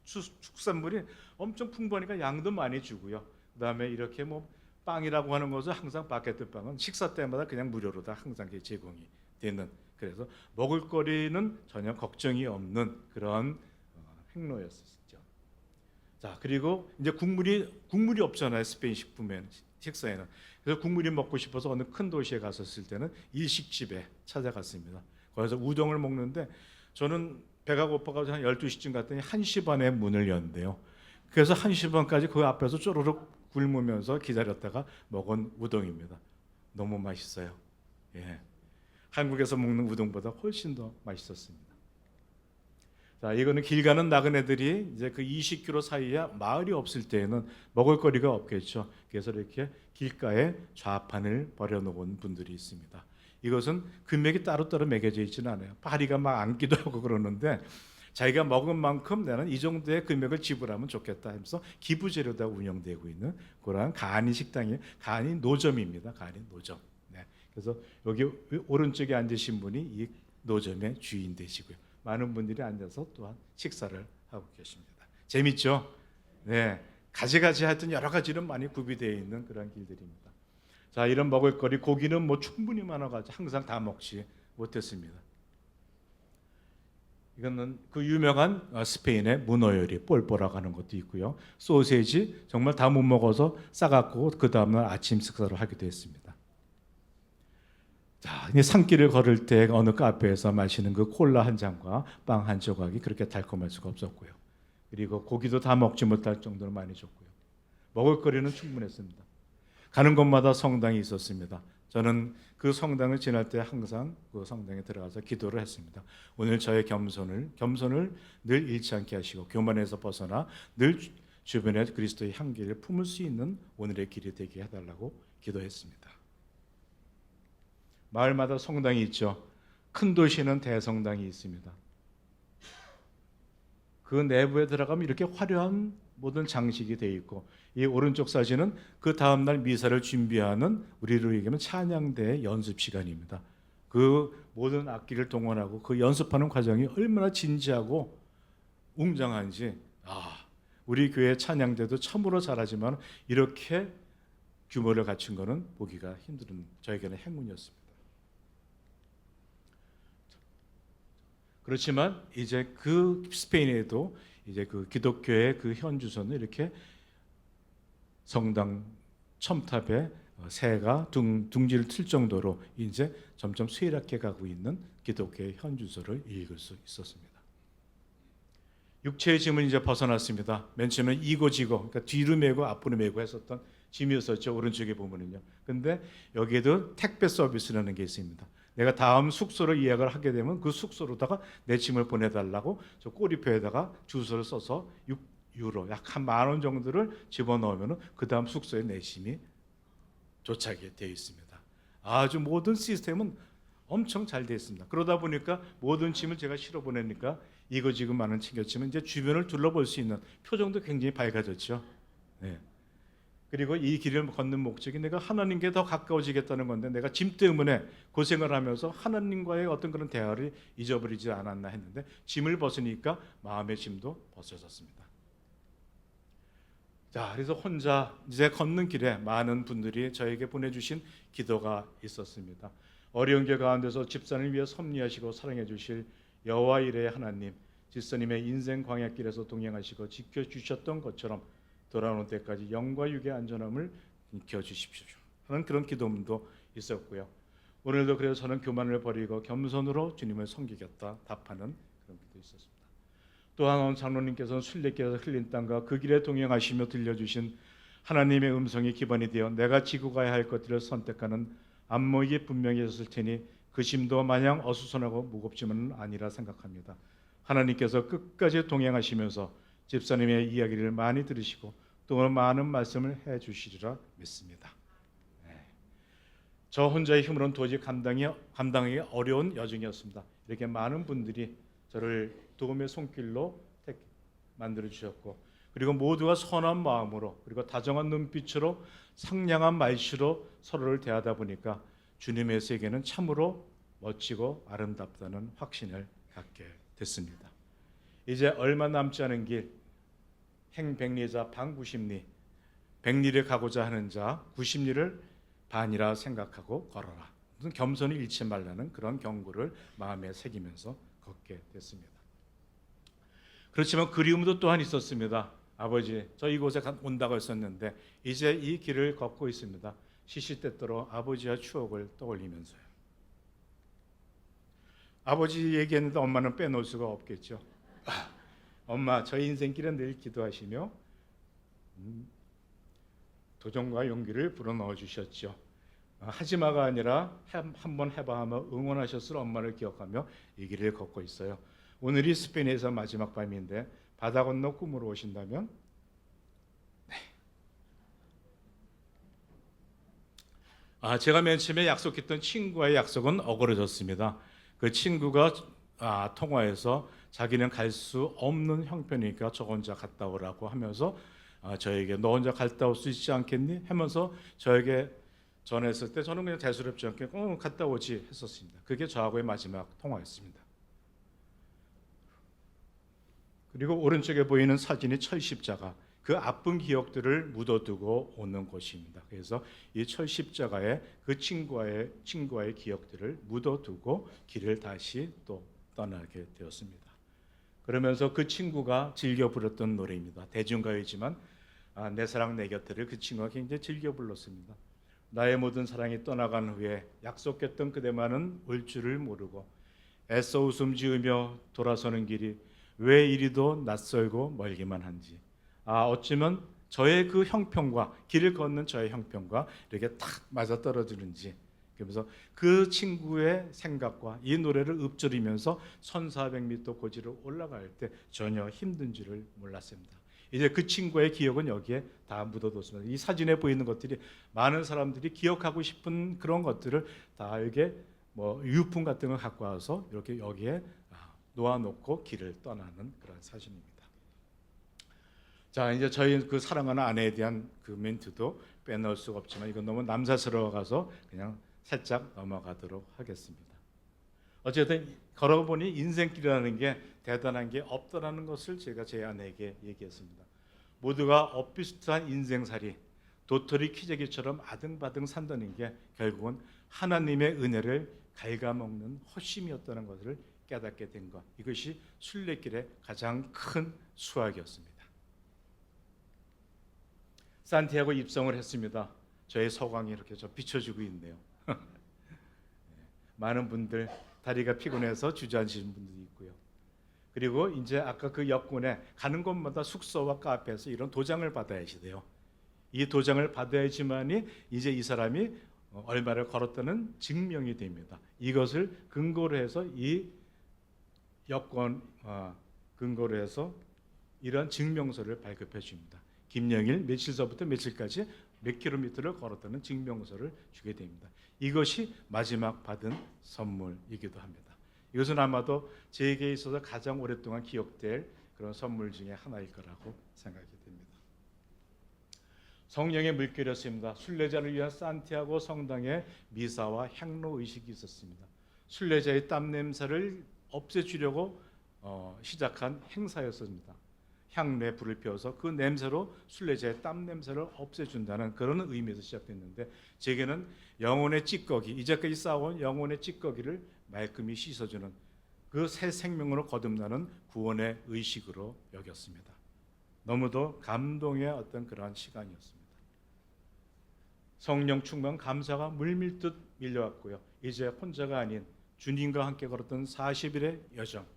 축산물이 엄청 풍부하니까 양도 많이 주고요. 그다음에 이렇게 뭐 빵이라고 하는 것은 항상 바게트 빵은 식사 때마다 그냥 무료로 다 항상 제공이 되는 그래서 먹을거리는 전혀 걱정이 없는 그런 행로였었죠. 자, 그리고 이제 국물이 없잖아요, 스페인 식사에는. 그래서 국물이 먹고 싶어서 어느 큰 도시에 갔었을 때는 일식집에 찾아갔습니다. 거기서 우동을 먹는데 저는 배가 고파가지고 한 12시쯤 갔더니 1시 반에 문을 연대요. 그래서 1시 반까지 그 앞에서 쪼르륵 굶으면서 기다렸다가 먹은 우동입니다. 너무 맛있어요. 예, 한국에서 먹는 우동보다 훨씬 더 맛있었습니다. 자, 이거는 길 가는 나그네들이 이제 그 20km 사이에 마을이 없을 때에는 먹을거리가 없겠죠. 그래서 이렇게 길가에 좌판을 버려놓은 분들이 있습니다. 이것은 금액이 따로따로 매겨져 있지는 않아요. 파리가 막 앉기도 하고 그러는데 자기가 먹은 만큼 나는 이 정도의 금액을 지불하면 좋겠다 하면서 기부제로다 운영되고 있는 그러한 가안이 식당이 가안이 노점입니다. 가안이 노점. 네. 그래서 여기 오른쪽에 앉으신 분이 이 노점의 주인 되시고요. 많은 분들이 앉아서 또한 식사를 하고 계십니다. 재밌죠? 네, 가지가지 하여튼 여러 가지는 많이 구비되어 있는 그런 길들입니다. 자, 이런 먹을거리 고기는 뭐 충분히 많아가지고 항상 다 먹지 못했습니다. 이거는 그 유명한 스페인의 문어 요리 폴뽀라고 하는 것도 있고요. 소세지 정말 다 못 먹어서 싸갖고 그 다음날 아침 식사를 하기도 했습니다. 자, 이제 산길을 걸을 때 어느 카페에서 마시는 그 콜라 한 잔과 빵 한 조각이 그렇게 달콤할 수가 없었고요. 그리고 고기도 다 먹지 못할 정도로 많이 줬고요. 먹을거리는 충분했습니다. 가는 곳마다 성당이 있었습니다. 저는 그 성당을 지날 때 항상 그 성당에 들어가서 기도를 했습니다. 오늘 저의 겸손을 늘 잃지 않게 하시고 교만에서 벗어나 늘 주변에 그리스도의 향기를 품을 수 있는 오늘의 길이 되게 해달라고 기도했습니다. 마을마다 성당이 있죠. 큰 도시는 대성당이 있습니다. 그 내부에 들어가면 이렇게 화려한 모든 장식이 되어 있고, 이 오른쪽 사진은 그 다음날 미사를 준비하는 우리로 얘기하면 찬양대의 연습 시간입니다. 그 모든 악기를 동원하고 그 연습하는 과정이 얼마나 진지하고 웅장한지, 우리 교회 찬양대도 참으로 잘하지만 이렇게 규모를 갖춘 것은 보기가 힘든 저에게는 행운이었습니다. 그렇지만 이제 그 스페인에도 이제 그 기독교의 그 현주소는 이렇게 성당 첨탑에 새가 둥지를 틀 정도로 이제 점점 쇠락해 가고 있는 기독교의 현주소를 읽을 수 있었습니다. 육체의 짐은 이제 벗어났습니다. 맨 처음에 이고지고, 그러니까 뒤로 메고 앞으로 메고 했었던 짐이었었죠. 오른쪽에 보면은요. 근데 여기에도 택배 서비스라는 게 있습니다. 내가 다음 숙소를 예약을 하게 되면 그 숙소로다가 내 짐을 보내달라고 저 꼬리표에다가 주소를 써서 6유로, 약 한 10,000원 정도를 집어넣으면 그 다음 숙소에 내 짐이 도착이 되어 있습니다. 아주 모든 시스템은 엄청 잘 되어 있습니다. 그러다 보니까 모든 짐을 제가 실어 보내니까 이거 지금 많은 챙겼지만 이제 주변을 둘러볼 수 있는 표정도 굉장히 밝아졌죠. 네. 그리고 이 길을 걷는 목적이 내가 하나님께 더 가까워지겠다는 건데, 내가 짐 때문에 고생을 하면서 하나님과의 어떤 그런 대화를 잊어버리지 않았나 했는데, 짐을 벗으니까 마음의 짐도 벗어졌습니다. 자, 그래서 혼자 이제 걷는 길에 많은 분들이 저에게 보내주신 기도가 있었습니다. 어려운 길 가운데서 집사님을 위해 섭리하시고 사랑해 주실 여호와 이레의 하나님, 집사님의 인생 광야길에서 동행하시고 지켜주셨던 것처럼 돌아오는 때까지 영과 육의 안전함을 지켜주십시오 하는 그런 기도문도 있었고요. 오늘도 그래서 저는 교만을 버리고 겸손으로 주님을 섬기겠다 답하는 그런 기도 있었습니다. 또한 오늘 장로님께서는 순례길에서 흘린 땅과 그 길에 동행하시며 들려주신 하나님의 음성이 기반이 되어 내가 지고 가야 할 것들을 선택하는 안목이 분명히 있었을 테니 그 짐도 마냥 어수선하고 무겁지만은 아니라 생각합니다. 하나님께서 끝까지 동행하시면서 집사님의 이야기를 많이 들으시고 또 많은 말씀을 해주시리라 믿습니다. 저 혼자의 힘으로는 도저히 감당하기 어려운 여정이었습니다. 이렇게 많은 분들이 저를 도움의 손길로 만들어 주셨고, 그리고 모두가 선한 마음으로 그리고 다정한 눈빛으로 상냥한 말씨로 서로를 대하다 보니까 주님의 세계는 참으로 멋지고 아름답다는 확신을 갖게 됐습니다. 이제 얼마 남지 않은 길, 행백리자 반구십리, 백리를 가고자 하는 자 90리를 반이라 생각하고 걸어라. 무슨 겸손을 잃지 말라는 그런 경고를 마음에 새기면서 걷게 됐습니다. 그렇지만 그리움도 또한 있었습니다. 아버지, 저 이곳에 온다고 했었는데 이제 이 길을 걷고 있습니다. 시시때때로 아버지와 추억을 떠올리면서요. 아버지 얘기했는데 엄마는 빼놓을 수가 없겠죠. 엄마, 저희 인생길에 늘 기도하시며 도전과 용기를 불어넣어 주셨죠. 하지마가 아니라 한번 해봐 하며 응원하셨을 엄마를 기억하며 이 길을 걷고 있어요. 오늘이 스페인에서 마지막 밤인데 바다 건너 꿈으로 오신다면 제가 맨 처음에 약속했던 친구와의 약속은 어그러졌습니다. 그 친구가 통화해서 자기는 갈 수 없는 형편이니까 저 혼자 갔다 오라고 하면서 저에게 너 혼자 갔다 올 수 있지 않겠니? 하면서 저에게 전했을 때 저는 그냥 대수롭지 않게 갔다 오지 했었습니다. 그게 저하고의 마지막 통화였습니다. 그리고 오른쪽에 보이는 사진이 철십자가, 그 아픈 기억들을 묻어두고 오는 곳입니다. 그래서 이 철십자가에 그 친구와의 기억들을 묻어두고 길을 다시 또 떠나게 되었습니다. 그러면서 그 친구가 즐겨 부르던 노래입니다. 대중가요이지만 내 사랑 내 곁에를 그 친구가 굉장히 즐겨 불렀습니다. 나의 모든 사랑이 떠나간 후에 약속했던 그대만은 올 줄을 모르고 애써 웃음 지으며 돌아서는 길이 왜 이리도 낯설고 멀기만 한지. 어쩌면 저의 그 형편과 길을 걷는 저의 형편과 이렇게 탁 맞아 떨어지는지. 그러면서 그 친구의 생각과 이 노래를 읊조리면서 1400m 고지를 올라갈 때 전혀 힘든 줄을 몰랐습니다. 이제 그 친구의 기억은 여기에 다 묻어뒀습니다. 이 사진에 보이는 것들이 많은 사람들이 기억하고 싶은 그런 것들을 다 이게 뭐 유품 같은 걸 갖고 와서 이렇게 여기에 놓아놓고 길을 떠나는 그런 사진입니다. 자, 이제 저희 그 사랑하는 아내에 대한 그 멘트도 빼놓을 수가 없지만 이건 너무 남사스러워가서 그냥 살짝 넘어가도록 하겠습니다. 어쨌든 걸어보니 인생길이라는 게 대단한 게 없더라는 것을 제가 제 아내에게 얘기했습니다. 모두가 엇비슷한 인생살이 도토리 키재기처럼 아등바등 산다는 게 결국은 하나님의 은혜를 갉아먹는 허심이었다는 것을 깨닫게 된 것. 이것이 순례길의 가장 큰 수확이었습니다. 산티아고 입성을 했습니다. 저의 서광이 이렇게 비춰지고 있네요. 많은 분들 다리가 피곤해서 주저앉으신 분들이 있고요. 그리고 이제 아까 그 여권에 가는 곳마다 숙소와 카페에서 이런 도장을 받아야지 돼요. 이 도장을 받아야지만이 이제 이 사람이 얼마를 걸었다는 증명이 됩니다. 이것을 근거로 해서 이 여권 근거로 해서 이런 증명서를 발급해 줍니다. 김영일 며칠서부터 며칠까지 몇 킬로미터를 걸었다는 증명서를 주게 됩니다. 이것이 마지막 받은 선물이기도 합니다. 이것은 아마도 제게 있어서 가장 오랫동안 기억될 그런 선물 중에 하나일 거라고 생각이 됩니다. 성령의 물결이었습니다. 순례자를 위한 산티아고 성당의 미사와 향로 의식이 있었습니다. 순례자의 땀 냄새를 없애주려고 시작한 행사였습니다. 향로에 불을 피워서 그 냄새로 순례자의 땀 냄새를 없애준다는 그런 의미에서 시작됐는데, 제게는 영혼의 찌꺼기, 이제까지 쌓아온 영혼의 찌꺼기를 말끔히 씻어주는 그 새 생명으로 거듭나는 구원의 의식으로 여겼습니다. 너무도 감동의 어떤 그러한 시간이었습니다. 성령 충만 감사가 물밀듯 밀려왔고요. 이제 혼자가 아닌 주님과 함께 걸었던 40일의 여정,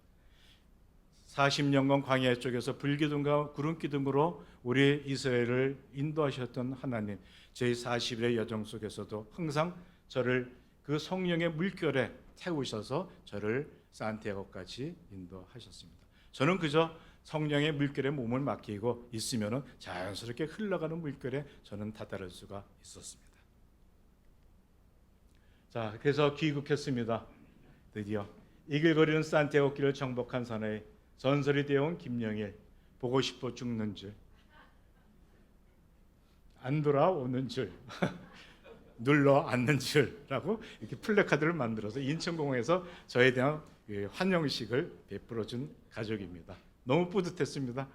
40년간 광야 쪽에서 불기둥과 구름기둥으로 우리 이스라엘을 인도하셨던 하나님, 제 40일의 여정 속에서도 항상 저를 그 성령의 물결에 태우셔서 저를 산티아고까지 인도하셨습니다. 저는 그저 성령의 물결에 몸을 맡기고 있으면 자연스럽게 흘러가는 물결에 저는 다다를 수가 있었습니다. 자, 그래서 귀국했습니다. 드디어 이글거리는 산티아고 길을 정복한 사나이, 전설이 되어온 김영일, 보고 싶어 죽는 줄, 안 돌아오는 줄, 눌러 앉는 줄라고 이렇게 플래카드를 만들어서 인천공항에서 저에 대한 환영식을 베풀어준 가족입니다. 너무 뿌듯했습니다.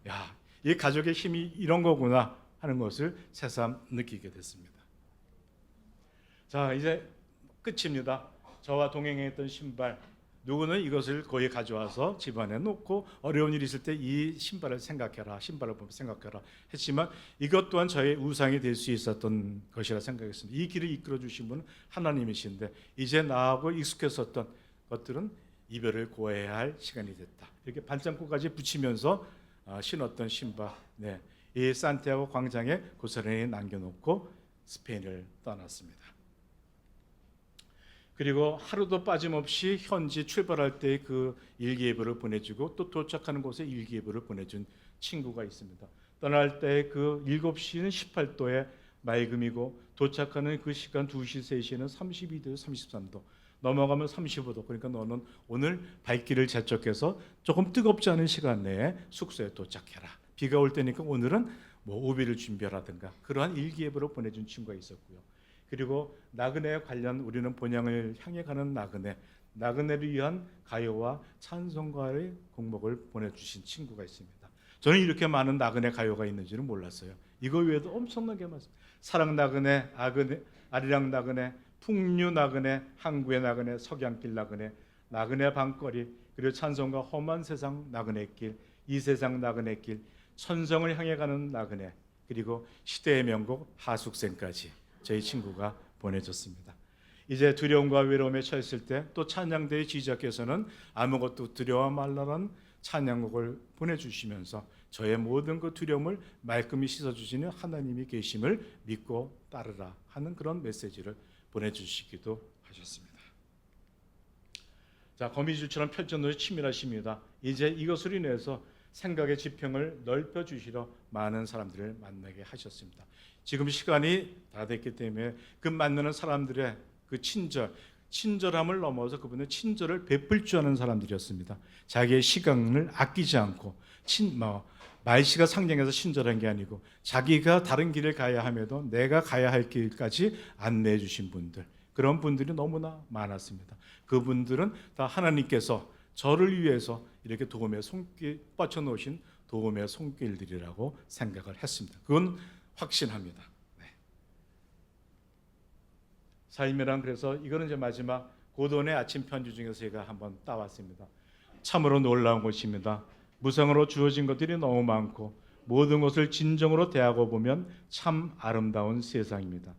야, 이 가족의 힘이 이런 거구나 하는 것을 새삼 느끼게 됐습니다. 자, 이제 끝입니다. 저와 동행했던 신발, 누구는 이것을 거의 가져와서 집안에 놓고 어려운 일이 있을 때 이 신발을 생각해라, 신발을 보면 생각해라 했지만, 이것 또한 저의 우상이 될 수 있었던 것이라 생각했습니다. 이 길을 이끌어 주신 분은 하나님이신데 이제 나하고 익숙했었던 것들은 이별을 고해야 할 시간이 됐다. 이렇게 반창고까지 붙이면서 신었던 신발, 이 산티아고 광장에 고스란히 남겨놓고 스페인을 떠났습니다. 그리고 하루도 빠짐없이 현지 출발할 때 그 일기예보를 보내주고 또 도착하는 곳에 일기예보를 보내준 친구가 있습니다. 떠날 때 그 7시는 18도의 맑음이고 도착하는 그 시간 2시, 3시에는 32도, 33도, 넘어가면 35도. 그러니까 너는 오늘 발길을 재촉해서 조금 뜨겁지 않은 시간 내에 숙소에 도착해라. 비가 올 때니까 오늘은 뭐 우비를 준비하라든가 그러한 일기예보를 보내준 친구가 있었고요. 그리고 나그네 관련 우리는 본향을 향해 가는 나그네를 위한 가요와 찬송가의 곡목을 보내주신 친구가 있습니다. 저는 이렇게 많은 나그네 가요가 있는지는 몰랐어요. 이거 외에도 엄청나게 많습니다. 사랑 나그네, 아리랑 나그네, 풍류 나그네, 항구의 나그네, 석양길 나그네, 나그네 방거리, 그리고 찬송가 험한 세상 나그네 길, 이 세상 나그네 길, 천성을 향해 가는 나그네, 그리고 시대의 명곡 하숙생까지 저희 친구가 보내줬습니다. 이제 두려움과 외로움에 처했을 때 또 찬양대의 지휘자께서는 아무것도 두려워 말라는 찬양곡을 보내주시면서 저의 모든 그 두려움을 말끔히 씻어주시는 하나님이 계심을 믿고 따르라 하는 그런 메시지를 보내주시기도 하셨습니다. 자, 거미줄처럼 펼쳐놓은 치밀하십니다. 이제 이것으로 인해서 생각의 지평을 넓혀주시러 많은 사람들을 만나게 하셨습니다. 지금 시간이 다 됐기 때문에 그 만나는 사람들의 그 친절함을 넘어서 그분은 친절을 베풀 줄 아는 사람들이었습니다. 자기의 시간을 아끼지 않고 말씨가 상냥해서 친절한 게 아니고 자기가 다른 길을 가야 함에도 내가 가야 할 길까지 안내해 주신 분들, 그런 분들이 너무나 많았습니다. 그분들은 다 하나님께서 저를 위해서 이렇게 도움의 손길 뻗쳐놓으신 도움의 손길들이라고 생각을 했습니다. 그건 확신합니다. 네. 삶이란, 그래서 이거는 이제 마지막 고돈의 아침 편지 중에서 제가 한번 따왔습니다. 참으로 놀라운 것입니다. 무상으로 주어진 것들이 너무 많고 모든 것을 진정으로 대하고 보면 참 아름다운 세상입니다.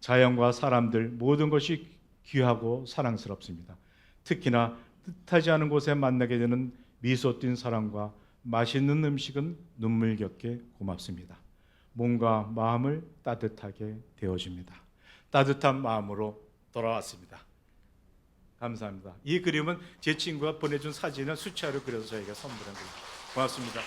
자연과 사람들 모든 것이 귀하고 사랑스럽습니다. 특히나 뜻하지 않은 곳에 만나게 되는 미소 띈 사람과 맛있는 음식은 눈물겹게 고맙습니다. 몸과 마음을 따뜻하게 데워줍니다. 따뜻한 마음으로 돌아왔습니다. 감사합니다. 이 그림은 제 친구가 보내준 사진을 수채화로 그려서 저희가 선물한 겁니다. 고맙습니다.